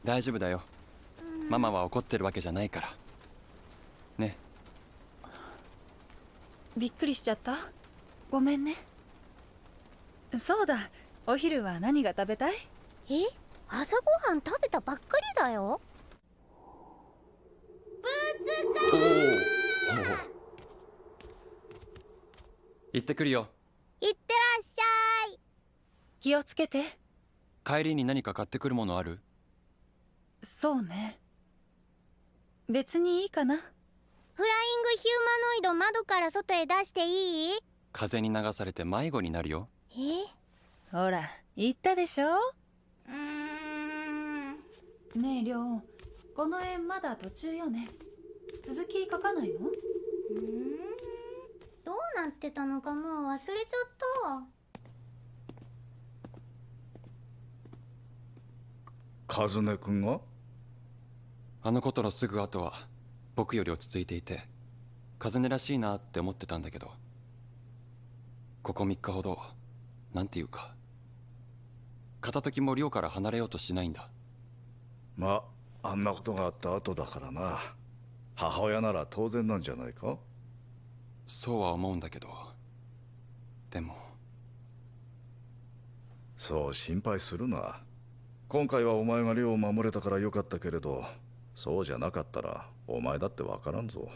大丈夫だよ。ママは怒ってるわけじゃないからね。びっくりしちゃった。ごめんね。そうだ、お昼は何が食べたい？朝ごはん食べたばっかりだよ。ぶつか行ってくるよ。いってらっしゃい。気をつけて。帰りに何か買ってくるものある？そうね。別にいいかな。フライングヒューマノイド窓から外へ出していい？風に流されて迷子になるよ。ほら、言ったでしょ。ねえ、亮、この絵まだ途中よね。続き書かないの？どうなってたのかもう忘れちゃった。カズネ君が？あのことのすぐ後は僕より落ち着いていて、カズネらしいなって思ってたんだけど、ここ3日ほどなんていうか、片時も寮から離れようとしないんだ。まあ、あんなことがあった後だからな。母親なら当然なんじゃないか？そうは思うんだけど、でも。そう心配するな。今回はお前が寮を守れたからよかったけれど、そうじゃなかったらお前だってわからんぞ。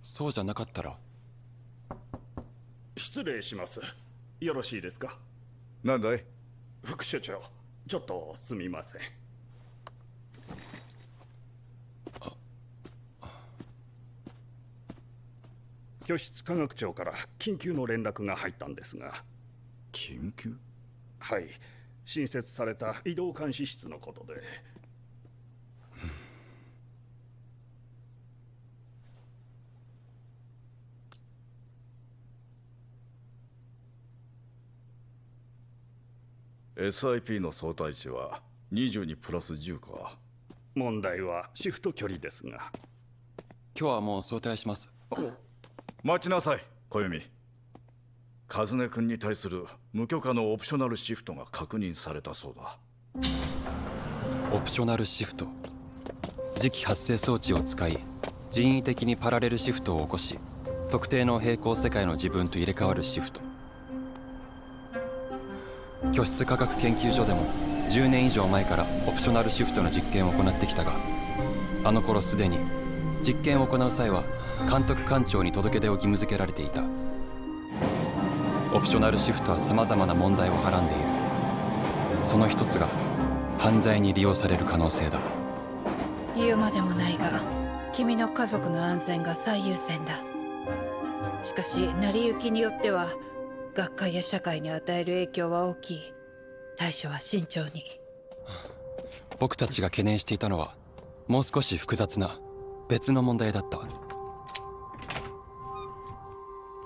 そうじゃなかったら。失礼します。よろしいですか？なんだい？副所長、ちょっとすみません。居室科学長から緊急の連絡が入ったんですが。緊急？はい、新設された移動監視室のことで。SIP の相対値は22プラス10か。問題はシフト距離ですが。今日はもう早退します。待ちなさい、小弓。和音君に対する無許可のオプショナルシフトが確認されたそうだ。オプショナルシフト。磁気発生装置を使い人為的にパラレルシフトを起こし、特定の平行世界の自分と入れ替わるシフト。居室科学研究所でも10年以上前からオプショナルシフトの実験を行ってきたが、あの頃すでに実験を行う際は監督官庁に届け出を義務付けられていた。オプショナルシフトはさまざまな問題をはらんでいる。その一つが犯罪に利用される可能性だ。言うまでもないが、君の家族の安全が最優先だ。しかし成り行きによっては学会や社会に与える影響は大きい。対処は慎重に。僕たちが懸念していたのはもう少し複雑な別の問題だった。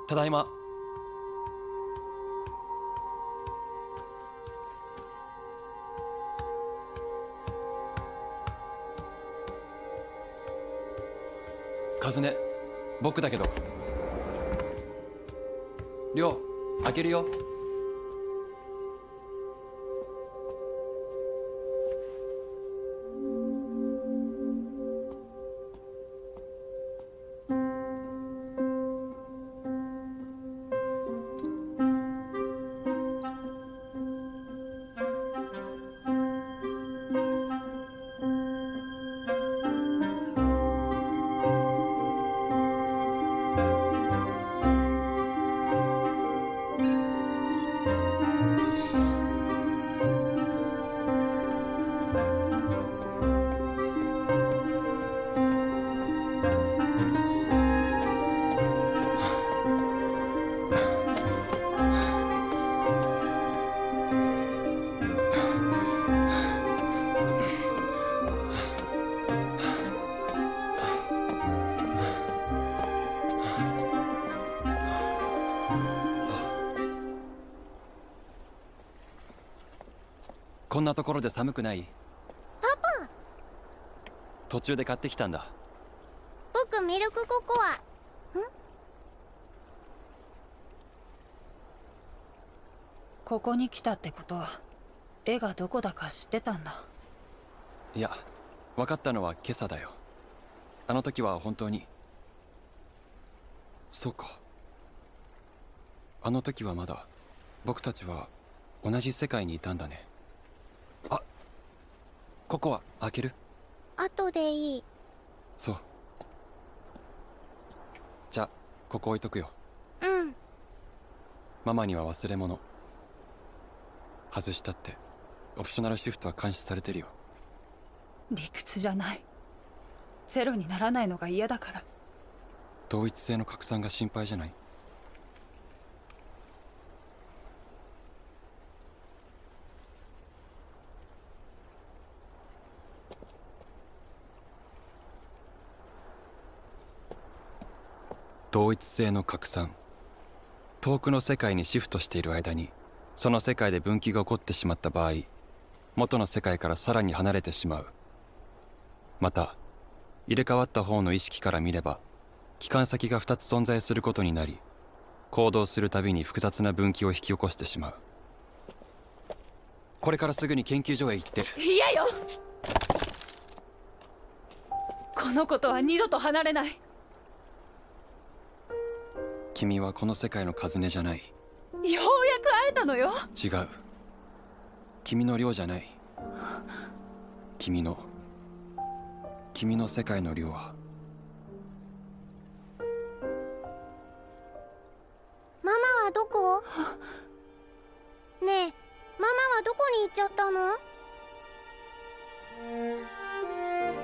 ただいま。和音、僕だけど。亮、開けるよ。こんなところで寒くない？パパ、途中で買ってきたんだ。僕ミルクココア。ここに来たってことは絵がどこだか知ってたんだ。いや、分かったのは今朝だよ。あの時は本当に。そうか。あの時はまだ僕たちは同じ世界にいたんだね。あ、ここは開ける？後でいい。そう。じゃあここ置いとくよ。うん。ママには忘れ物。外したってオプショナルシフトは監視されてるよ。理屈じゃない。ゼロにならないのが嫌だから。同一性の拡散が心配じゃない？同一性の拡散。遠くの世界にシフトしている間にその世界で分岐が起こってしまった場合、元の世界からさらに離れてしまう。また入れ替わった方の意識から見れば帰還先が2つ存在することになり、行動するたびに複雑な分岐を引き起こしてしまう。これからすぐに研究所へ行って。嫌よ。この子とは二度と離れない。君はこの世界の和音じゃない。ようやく会えたのよ。違う。君の亮じゃない。君の君の世界の量はママはどこ？ねえ、ママはどこに行っちゃったの？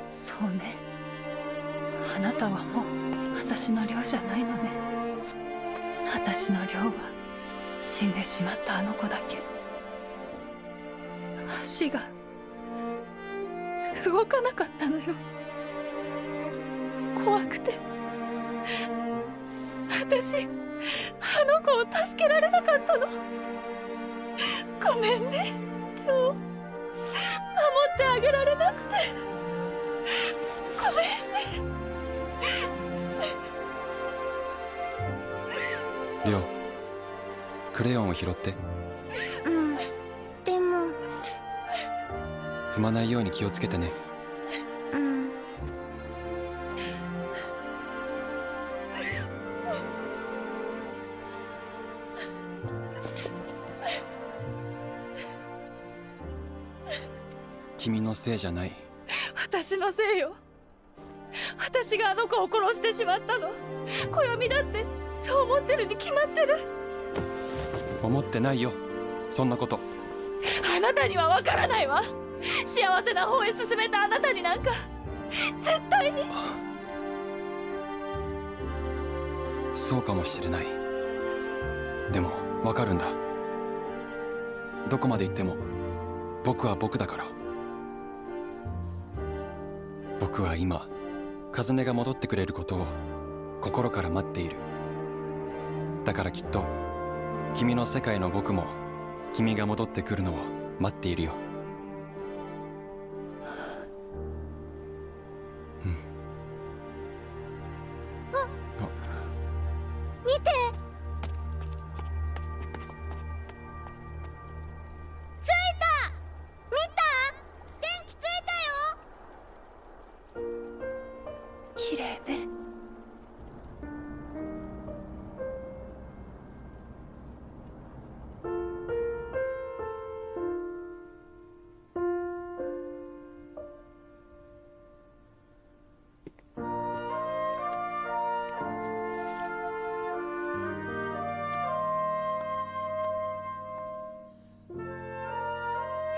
そうね。あなたはもう私の寮じゃないのね。私の寮は死んでしまったあの子だけ。足が動かなかったのよ。怖くて私あの子を助けられなかったの。ごめんね、寮。守ってあげられなくてごめんね。りょう、クレヨンを拾って。うん、でも踏まないように気をつけてね。うん。君のせいじゃない。私のせいよ。私があの子を殺してしまったの。暦だってそう思ってるに決まってる。思ってないよ、そんなこと。あなたには分からないわ。幸せな方へ進めたあなたになんか絶対に。そうかもしれない。でも分かるんだ。どこまで行っても僕は僕だから。僕は今カズネが戻ってくれることを心から待っている。だからきっと君の世界の僕も君が戻ってくるのを待っているよ。見て、ついた。見た？電気ついたよ。綺麗ね。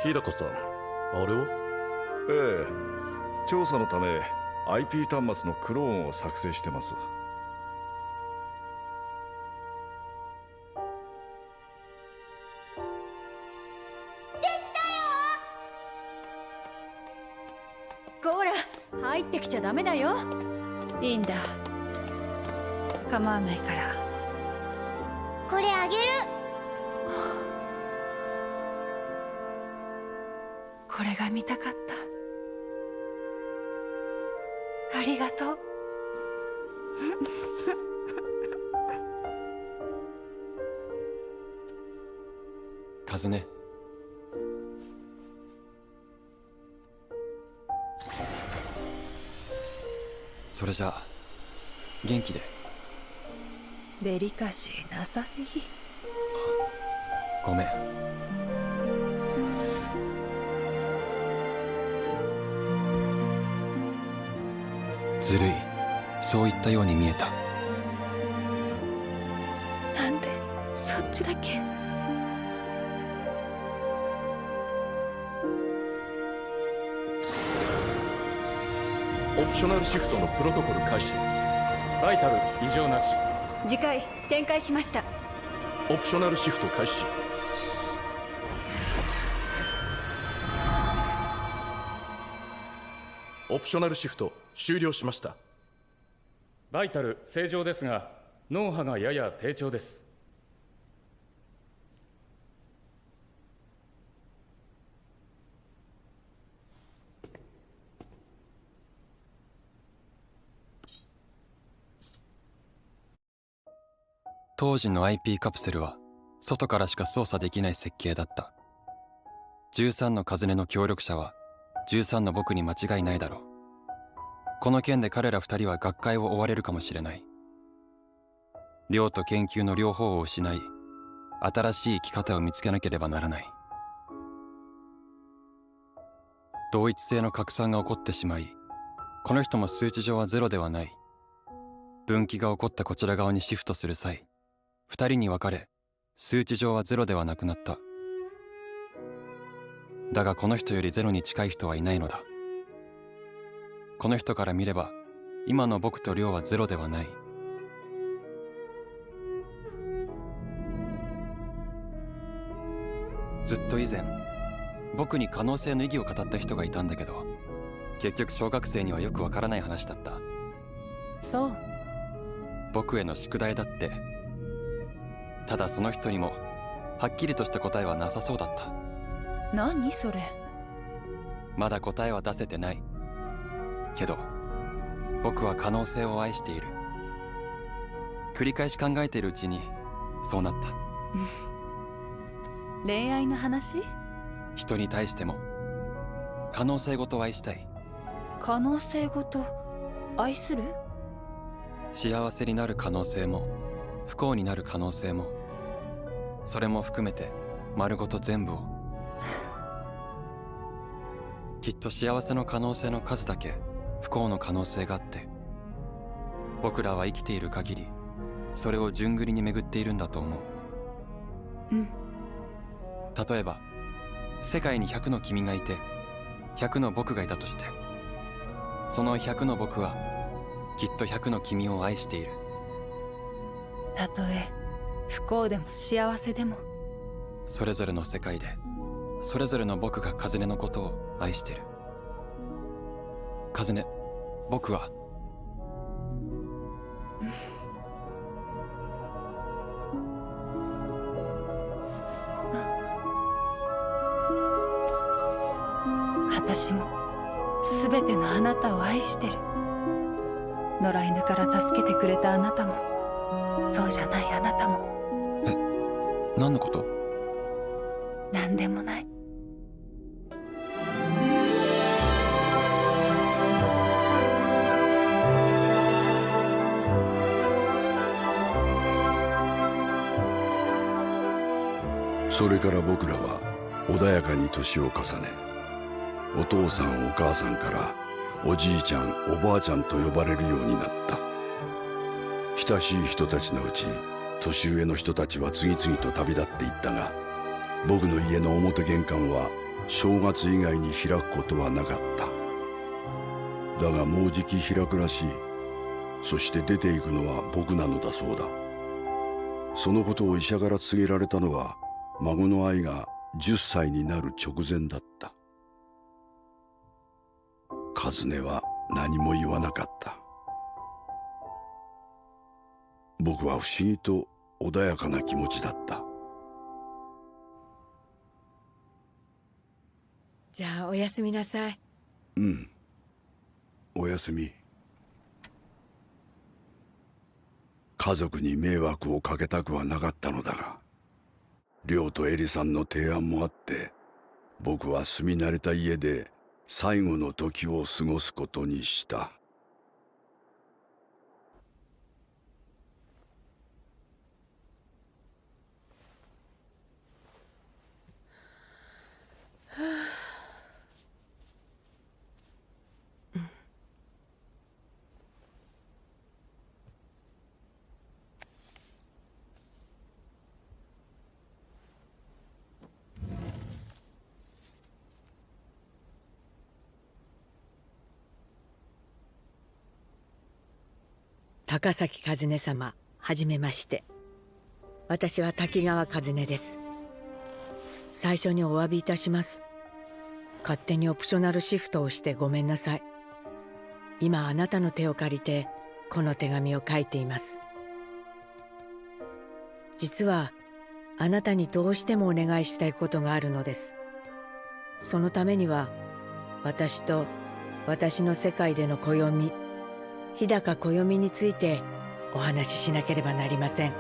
日高さん、あれは？ええ、調査のため IP 端末のクローンを作成してます。こら、入ってきちゃダメだよ。いいんだ、構わないから。これあげる。これが見たかった。ありがとう。カズネ。それじゃあ元気で。デリカシーなさすぎ。ごめん。ずるい、そう言ったように見えた。なんでそっちだけ。オプショナルシフトのプロトコル開始。バイタル異常なし。次回展開しました。オプショナルシフト開始。オプショナルシフト終了しました。バイタル正常ですが脳波がやや低調です。当時の IP カプセルは外からしか操作できない設計だった。13のカズネの協力者は13の僕に間違いないだろう。この件で彼ら2人は学会を追われるかもしれない。寮と研究の両方を失い、新しい生き方を見つけなければならない。同一性の拡散が起こってしまい、この人も数値上はゼロではない。分岐が起こったこちら側にシフトする際、2人に分かれ数値上はゼロではなくなった。だがこの人よりゼロに近い人はいないのだ。この人から見れば今の僕と亮はゼロではない。ずっと以前僕に可能性の意義を語った人がいたんだけど、結局小学生にはよくわからない話だった。そう。僕への宿題だって。ただその人にもはっきりとした答えはなさそうだった。何それ。まだ答えは出せてない。けど僕は可能性を愛している。繰り返し考えているうちにそうなった。恋愛の話？人に対しても可能性ごと愛したい。可能性ごと愛する？幸せになる可能性も不幸になる可能性も、それも含めて丸ごと全部を。きっと幸せの可能性の数だけ不幸の可能性があって、僕らは生きている限りそれを順繰りに巡っているんだと思う。例えば世界に100の君がいて100の僕がいたとして、その100の僕はきっと100の君を愛している。たとえ不幸でも幸せでも、それぞれの世界でそれぞれの僕がカズネのことを愛してる。カズネ、僕は私も全てのあなたを愛してる。野良犬から助けてくれたあなたも、そうじゃないあなたも。何のこと？何でもない。それから僕らは穏やかに年を重ね、お父さんお母さんからおじいちゃんおばあちゃんと呼ばれるようになった。親しい人たちのうち年上の人たちは次々と旅立っていったが、僕の家の表玄関は正月以外に開くことはなかった。だがもうじき開くらしい。そして出ていくのは僕なのだそうだ。そのことを医者から告げられたのは孫の愛が10歳になる直前だった。カズネは何も言わなかった。僕は不思議と穏やかな気持ちだった。じゃあおやすみなさい。うん、おやすみ。家族に迷惑をかけたくはなかったのだが、亮とエリさんの提案もあって、僕は住み慣れた家で最後の時を過ごすことにした。高崎和音様、はじめまして。私は滝川和音です。最初にお詫びいたします。勝手にオプショナルシフトをしてごめんなさい。今あなたの手を借りてこの手紙を書いています。実はあなたにどうしてもお願いしたいことがあるのです。そのためには私と私の世界での暦、日高暦についてお話ししなければなりません。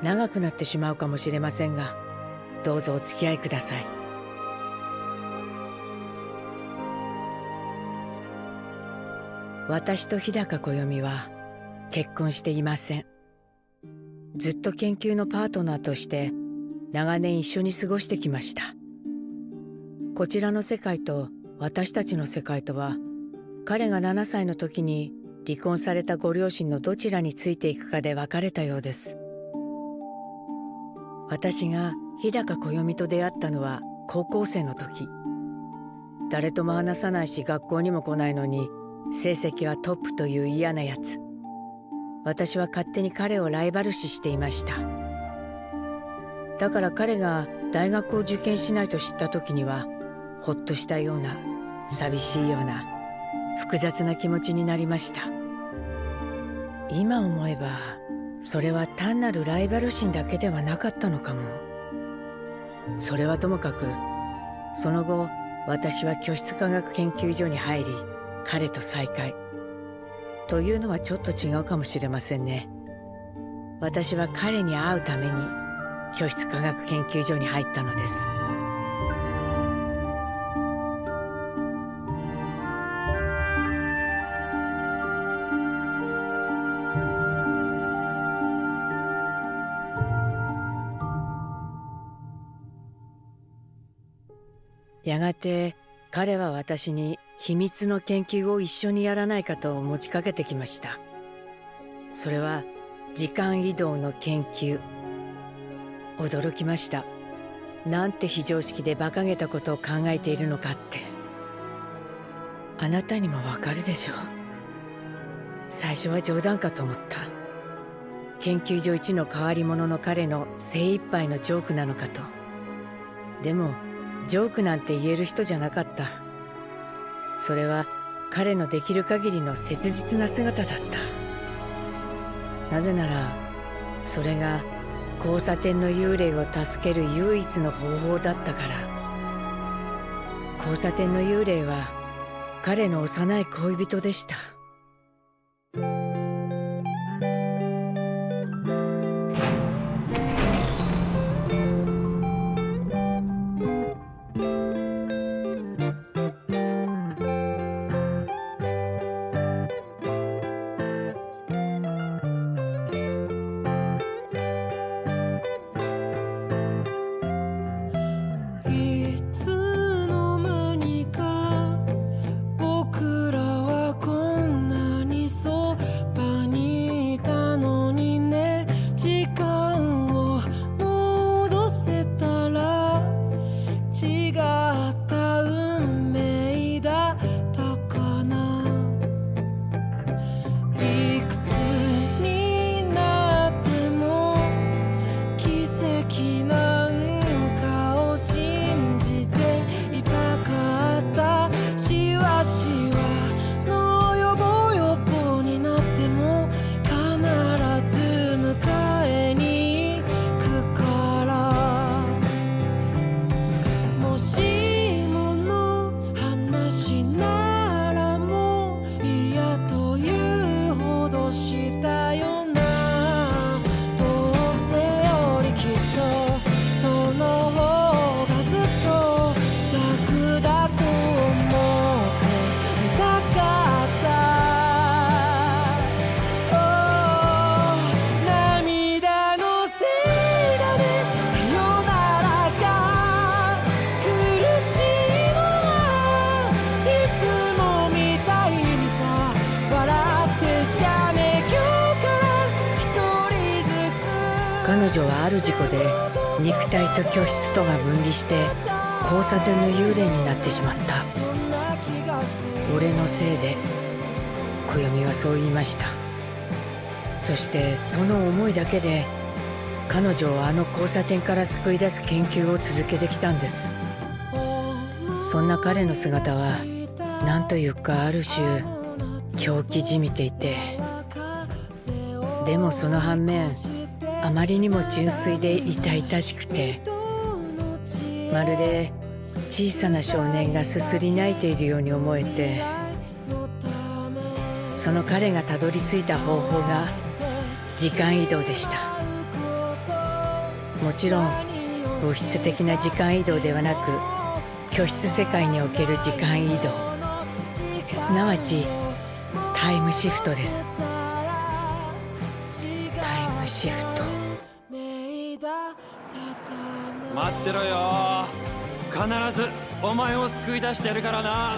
長くなってしまうかもしれませんが、どうぞお付き合いください。私と日高暦は結婚していません。ずっと研究のパートナーとして長年一緒に過ごしてきました。こちらの世界と私たちの世界とは彼が7歳の時に離婚されたご両親のどちらについていくかで別れたようです。私が日高暦と出会ったのは高校生の時。誰とも話さないし学校にも来ないのに成績はトップという嫌なやつ。私は勝手に彼をライバル視していました。だから彼が大学を受験しないと知った時にはほっとしたような、寂しいような、複雑な気持ちになりました。今思えばそれは単なるライバル心だけではなかったのかも。それはともかく、その後私は居室科学研究所に入り彼と再会。というのはちょっと違うかもしれませんね。私は彼に会うために居室科学研究所に入ったのです。やがて彼は私に秘密の研究を一緒にやらないかと持ちかけてきました。それは時間移動の研究。驚きました。なんて非常識で馬鹿げたことを考えているのかって。あなたにもわかるでしょう。最初は冗談かと思った。研究所一の変わり者の彼の精一杯のジョークなのかと。でもジョークなんて言える人じゃなかった。それは彼のできる限りの切実な姿だった。なぜならそれが交差点の幽霊を助ける唯一の方法だったから。交差点の幽霊は彼の幼い恋人でした。彼女はある事故で肉体と居室とが分離して交差点の幽霊になってしまった。俺のせいで、暦はそう言いました。そしてその思いだけで彼女をあの交差点から救い出す研究を続けてきたんです。そんな彼の姿は何というかある種狂気じみていて、でもその反面あまりにも純粋で痛々しくて、まるで小さな少年がすすり泣いているように思えて、その彼がたどり着いた方法が時間移動でした。もちろん物質的な時間移動ではなく、居室世界における時間移動、すなわちタイムシフトです。タイムシフト。待ってろよ、必ずお前を救い出してやるからな。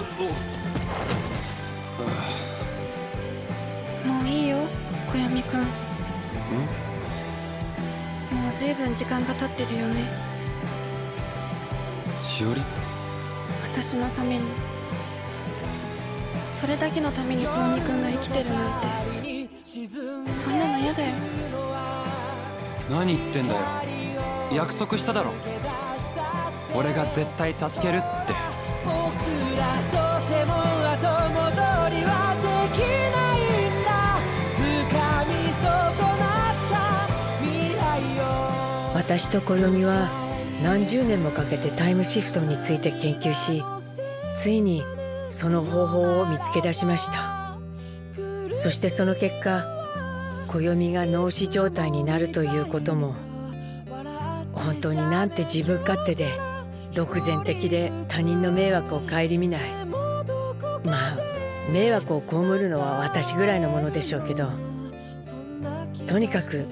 もういいよ小闇くん。もうずいぶん時間が経ってるよね。しおり、私のために、それだけのために小闇くんが生きてるなんて、そんなの嫌だよ。何言ってんだよ。約束しただろ、俺が絶対助けるって。僕らとても後戻りはできないんだ。掴み損なった未来を。私と暦は何十年もかけてタイムシフトについて研究し、ついにその方法を見つけ出しました。そしてその結果、暦が脳死状態になるということも、本当になんて自分勝手で独善的で他人の迷惑を顧みない。まあ迷惑を被るのは私ぐらいのものでしょうけど、とにかく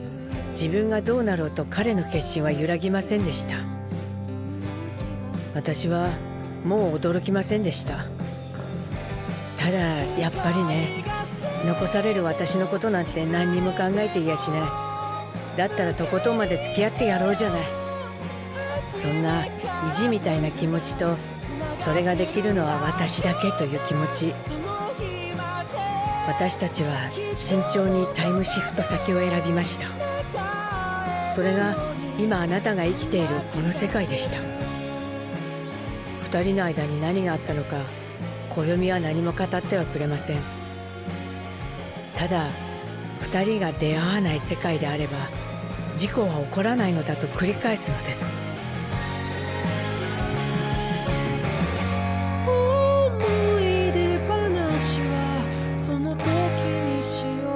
自分がどうなろうと彼の決心は揺らぎませんでした。私はもう驚きませんでした。ただやっぱりね、残される私のことなんて何にも考えていやしない。だったらとことんまで付き合ってやろうじゃない。そんな意地みたいな気持ちと、それができるのは私だけという気持ち。私たちは慎重にタイムシフト先を選びました。それが今あなたが生きているこの世界でした。二人の間に何があったのか、暦は何も語ってはくれません。ただ二人が出会わない世界であれば事故は起こらないのだと繰り返すのです。思い出話はその時にしよ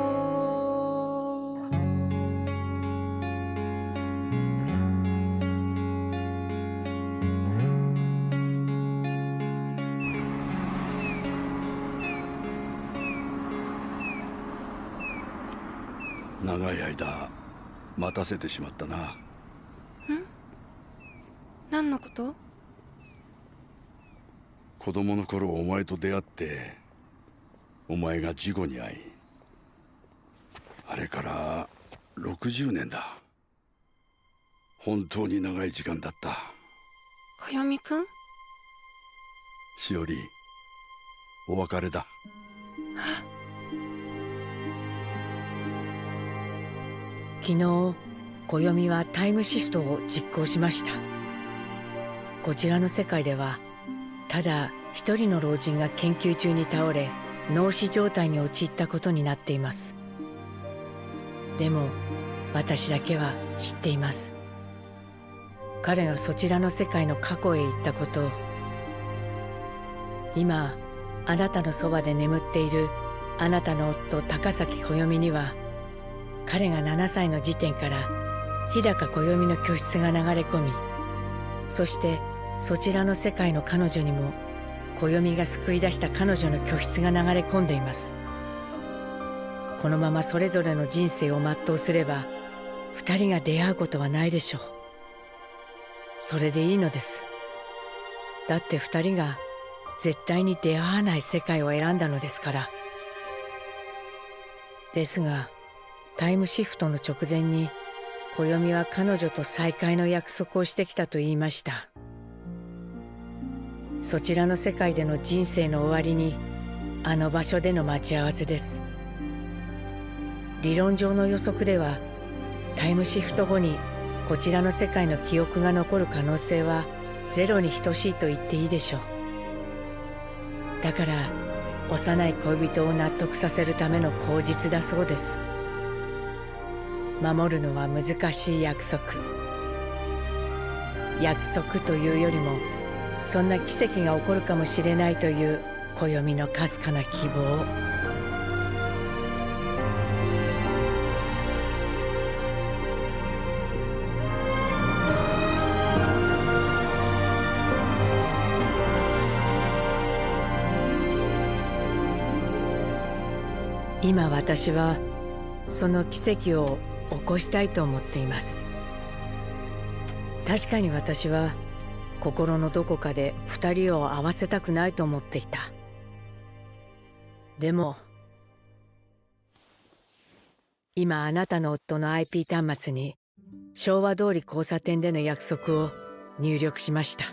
長い間待たせてしまったな。ん？何のこと？子供の頃お前と出会って、お前が事故に遭い、あれから60年だ。本当に長い時間だった。小闇くん？しおり、お別れだ。昨日暦はタイムシフトを実行しました。こちらの世界ではただ一人の老人が研究中に倒れ脳死状態に陥ったことになっています。でも私だけは知っています。彼がそちらの世界の過去へ行ったこと。今あなたのそばで眠っているあなたの夫高崎暦には、彼が7歳の時点から日高暦の居室が流れ込み、そしてそちらの世界の彼女にも暦が救い出した彼女の居室が流れ込んでいます。このままそれぞれの人生を全うすれば2人が出会うことはないでしょう。それでいいのです。だって2人が絶対に出会わない世界を選んだのですから。ですがタイムシフトの直前に暦は彼女と再会の約束をしてきたと言いました。そちらの世界での人生の終わりにあの場所での待ち合わせです。理論上の予測ではタイムシフト後にこちらの世界の記憶が残る可能性はゼロに等しいと言っていいでしょう。だから幼い恋人を納得させるための口実だそうです。守るのは難しい約束。約束というよりもそんな奇跡が起こるかもしれないという暦のかすかな希望。今私はその奇跡を起こしたいと思っています。確かに私は心のどこかで2人を会わせたくないと思っていた。でも今あなたの夫の IP 端末に昭和通り交差点での約束を入力しました。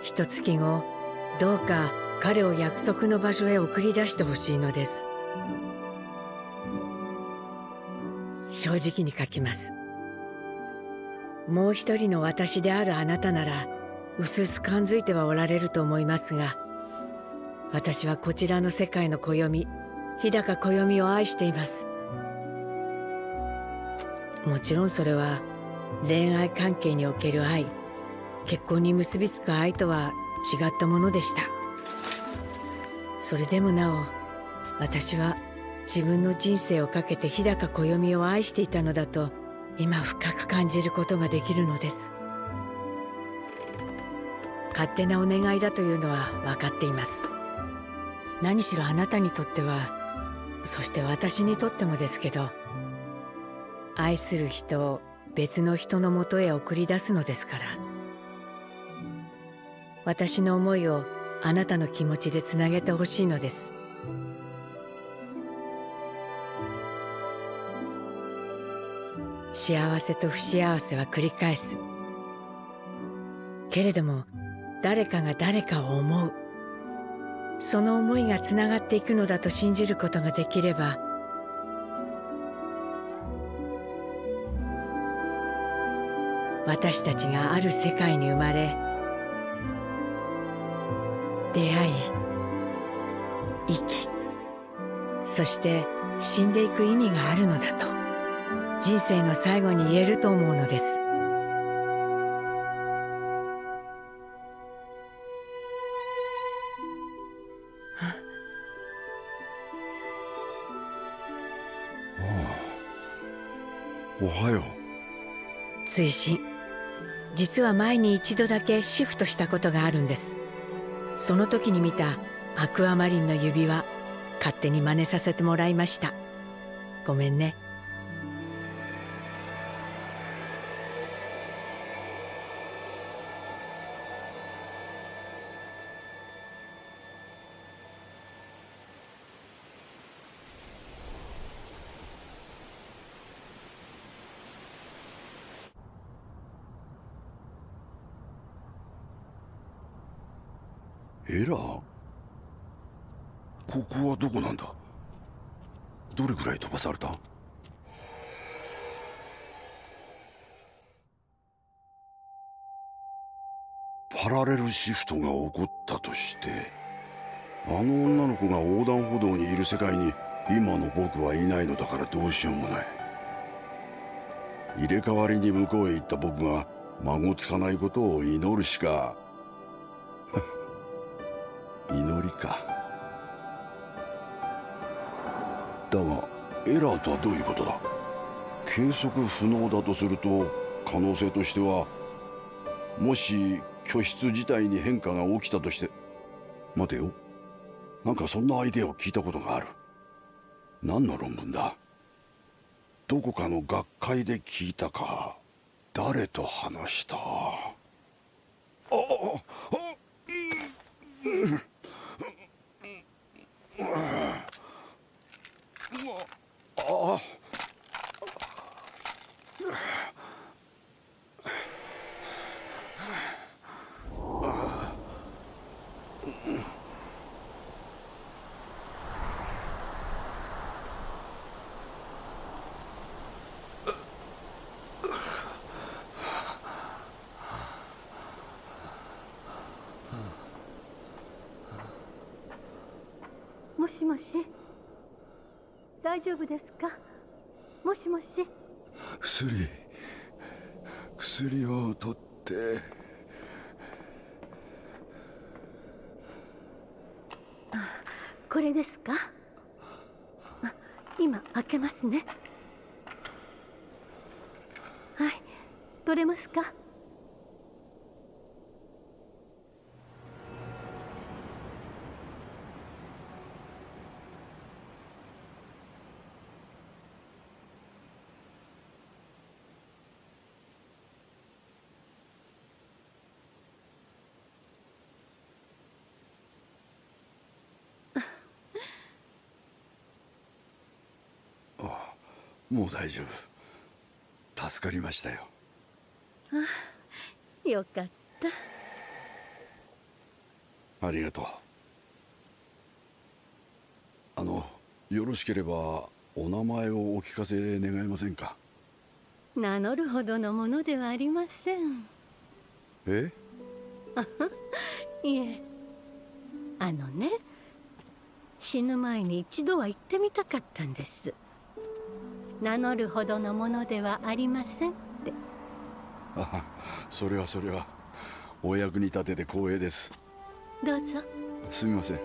一月後、どうか彼を約束の場所へ送り出してほしいのです。正直に書きます。もう一人の私であるあなたなら薄々感づいてはおられると思いますが、私はこちらの世界の暦、日高暦を愛しています。もちろんそれは恋愛関係における愛、結婚に結びつく愛とは違ったものでした。それでもなお、私は自分の人生をかけて日高暦を愛していたのだと今深く感じることができるのです。勝手なお願いだというのは分かっています。何しろあなたにとっては、そして私にとってもですけど、愛する人を別の人のもとへ送り出すのですから。私の思いをあなたの気持ちでつなげてほしいのです。幸せと不幸せは繰り返す。けれども誰かが誰かを思う、その思いがつながっていくのだと信じることができれば、私たちがある世界に生まれ、出会い、生き、そして死んでいく意味があるのだと人生の最後に言えると思うのです。おはよう。追伸、実は前に一度だけシフトしたことがあるんです。その時に見たアクアマリンの指輪、勝手に真似させてもらいました。ごめんね。エラー？ここはどこなんだ？どれくらい飛ばされた？パラレルシフトが起こったとして、あの女の子が横断歩道にいる世界に今の僕はいないのだからどうしようもない。入れ替わりに向こうへ行った僕が孫つかないことを祈るしか。祈りか。だがエラーとはどういうことだ？計測不能だとすると、可能性としては、もし居室自体に変化が起きたとして。待てよ、なんかそんなアイデアを聞いたことがある。何の論文だ？どこかの学会で聞いたか。誰と話した？もしもし、大丈夫ですか？もしもし。薬を取って。これですか？今開けますね。はい、取れますか？もう大丈夫。助かりましたよ。あ、よかった。ありがとう。よろしければお名前をお聞かせ願えませんか？名乗るほどのものではありません。え？いえ、ね、死ぬ前に一度は行ってみたかったんです。名乗るほどのものではありませんって。それはお役に立てて光栄です。どうぞ。すみません。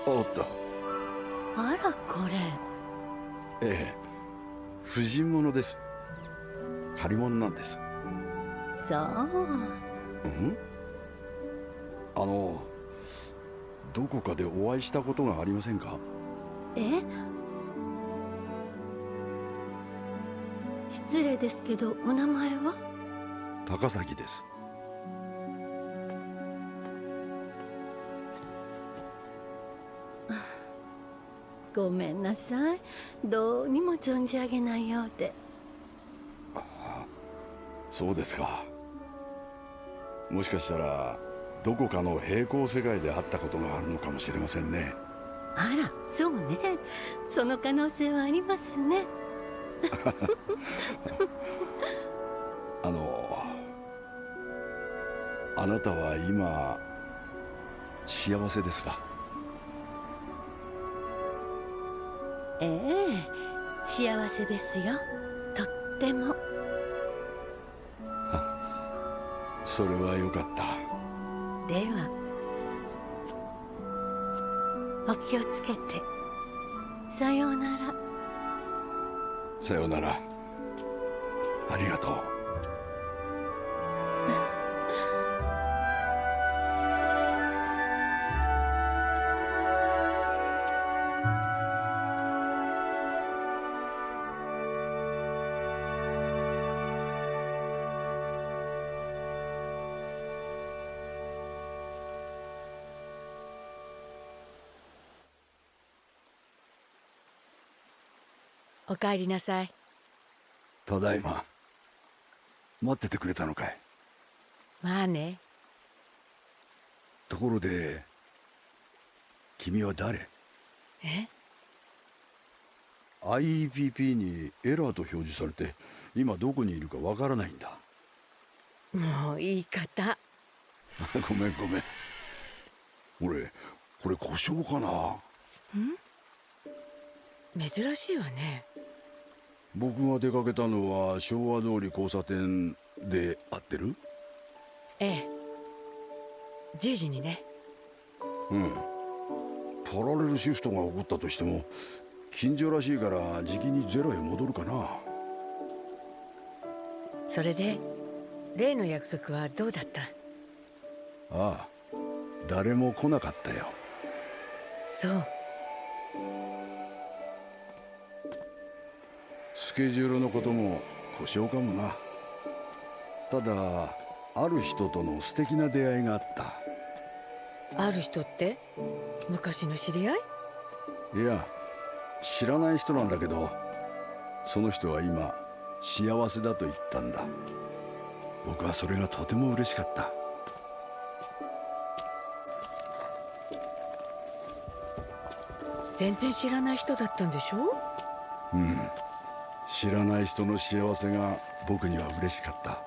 おっと。あら、これ。ええ、婦人物です。借り物なんです。そう。うん？どこかでお会いしたことがありませんか？え？失礼ですけど、お名前は？高崎です。ごめんなさい。どうにも存じ上げないようで。そうですか。もしかしたらどこかの平行世界で会ったことがあるのかもしれませんね。あら、そうね。その可能性はありますね。あなたは今幸せですか？ええ、幸せですよ。とっても。それはよかった。では、お気をつけて。さようなら。さようなら。ありがとう。お帰りなさい。ただいま。待っててくれたのかい？まあね。ところで君は誰？え？ IEPP にエラーと表示されて今どこにいるかわからないんだ。もう言い方。ごめん。俺これ故障かな？珍しいわね。僕が出かけたのは昭和通り交差点で合ってる？ええ、10時にね。パラレルシフトが起こったとしても近所らしいからじきにゼロへ戻るかな。それで例の約束はどうだった？ああ、誰も来なかったよ。そう。スケジュールのことも故障かもな。ただある人との素敵な出会いがあった。ある人って？昔の知り合い？いや、知らない人なんだけど、その人は今幸せだと言ったんだ。僕はそれがとても嬉しかった。全然知らない人だったんでしょ？知らない人の幸せが僕には嬉しかった。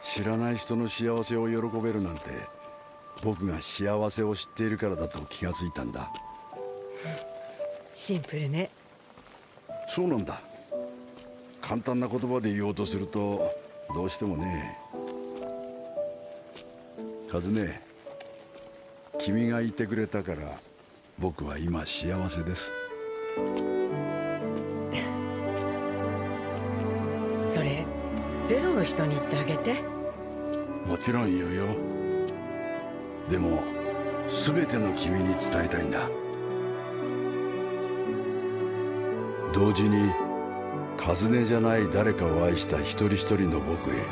知らない人の幸せを喜べるなんて僕が幸せを知っているからだと気がついたんだ。シンプルね。そうなんだ。簡単な言葉で言おうとするとどうしてもね。カズネ、君がいてくれたから僕は今幸せです。それゼロの人に言ってあげて。もちろん言うよ。でも全ての君に伝えたいんだ。同時にカズネじゃない誰かを愛した一人一人の僕へ、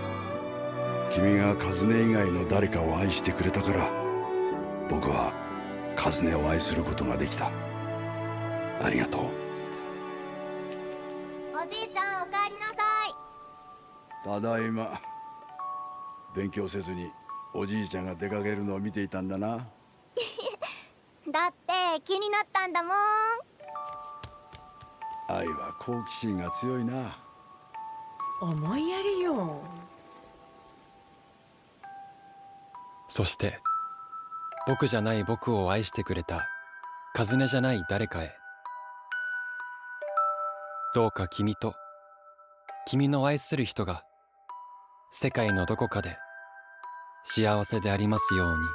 君がカズネ以外の誰かを愛してくれたから僕はカズネを愛することができた。ありがとう。ただいま。勉強せずにおじいちゃんが出かけるのを見ていたんだな。だって気になったんだもん。愛は好奇心が強いな。思いやりよ。そして僕じゃない僕を愛してくれたカズネじゃない誰かへ、どうか君と君の愛する人が世界のどこかで幸せでありますように。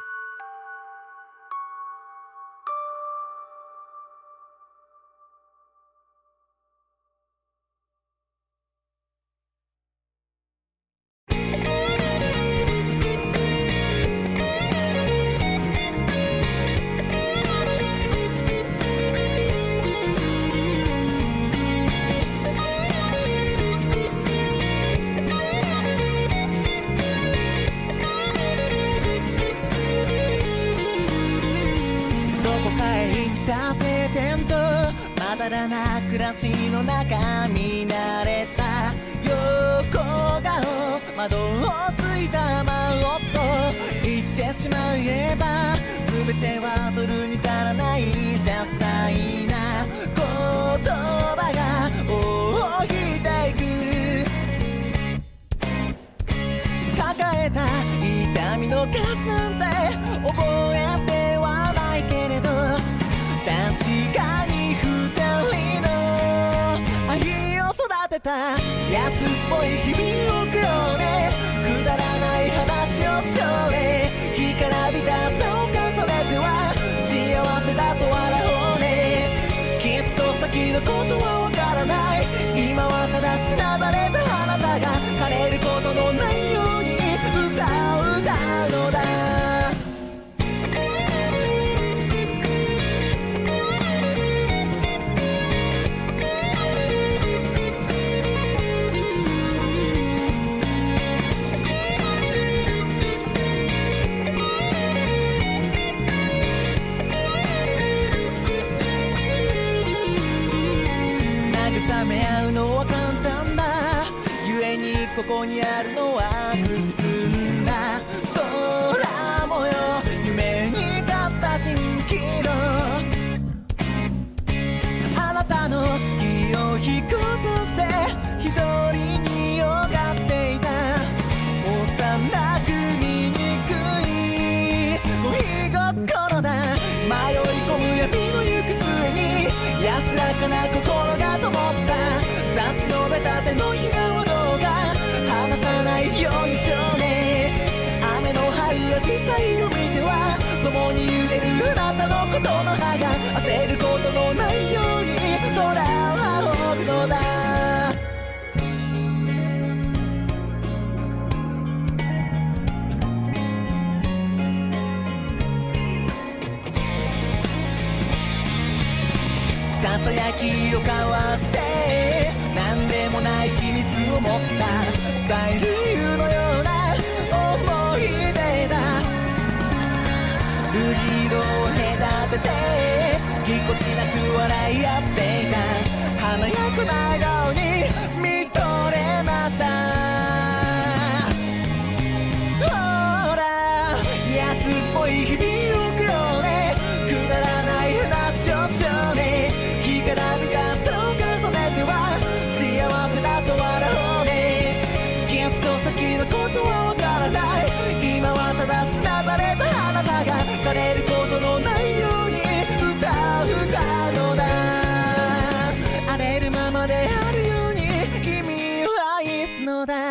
まだらな暮らしの中見慣れた横顔、窓をついた魔王と言ってしまえば、全ては取るに足らない些細な言葉が多いていく。抱えた痛みの数なんて覚えてはないけれど、確かに安っぽい日々を送ろうね。くだらない話をしようね。干からびた朝を重ねては幸せだと笑おうね。きっと先のことはわからない。今はただしなだれたあなたが枯れることのないように歌うのだ。慰め合うのは簡単だ。故にここにあるのはくすんだ空模様、夢に勝った蜃気楼。あなたの気を引こうとして一人によがっていた。幼く醜い恋心だ。迷い込む闇の行く末に安らかな心が灯った。差し伸べた手のひらをどうか離さないように少年。雨の這う紫陽花を見ては共に揺れるあなたのことの葉が焦ることのないように空は仰ぐのだ。ささやきを交わして何でもない秘密を持った催涙のような思い出だ。瑠璃色を隔ててぎこちなく笑い合っていた。華やかな笑顔に見とれました。ほら安っぽい日々を送ろうね。くだらない話をしようね。干からびた朝を重ねては幸せだと笑おうね。きっと先のことはわからない。今はただしなだれたあなたが枯れることのないように歌うのだ。荒れるままであるように君を愛すのだ。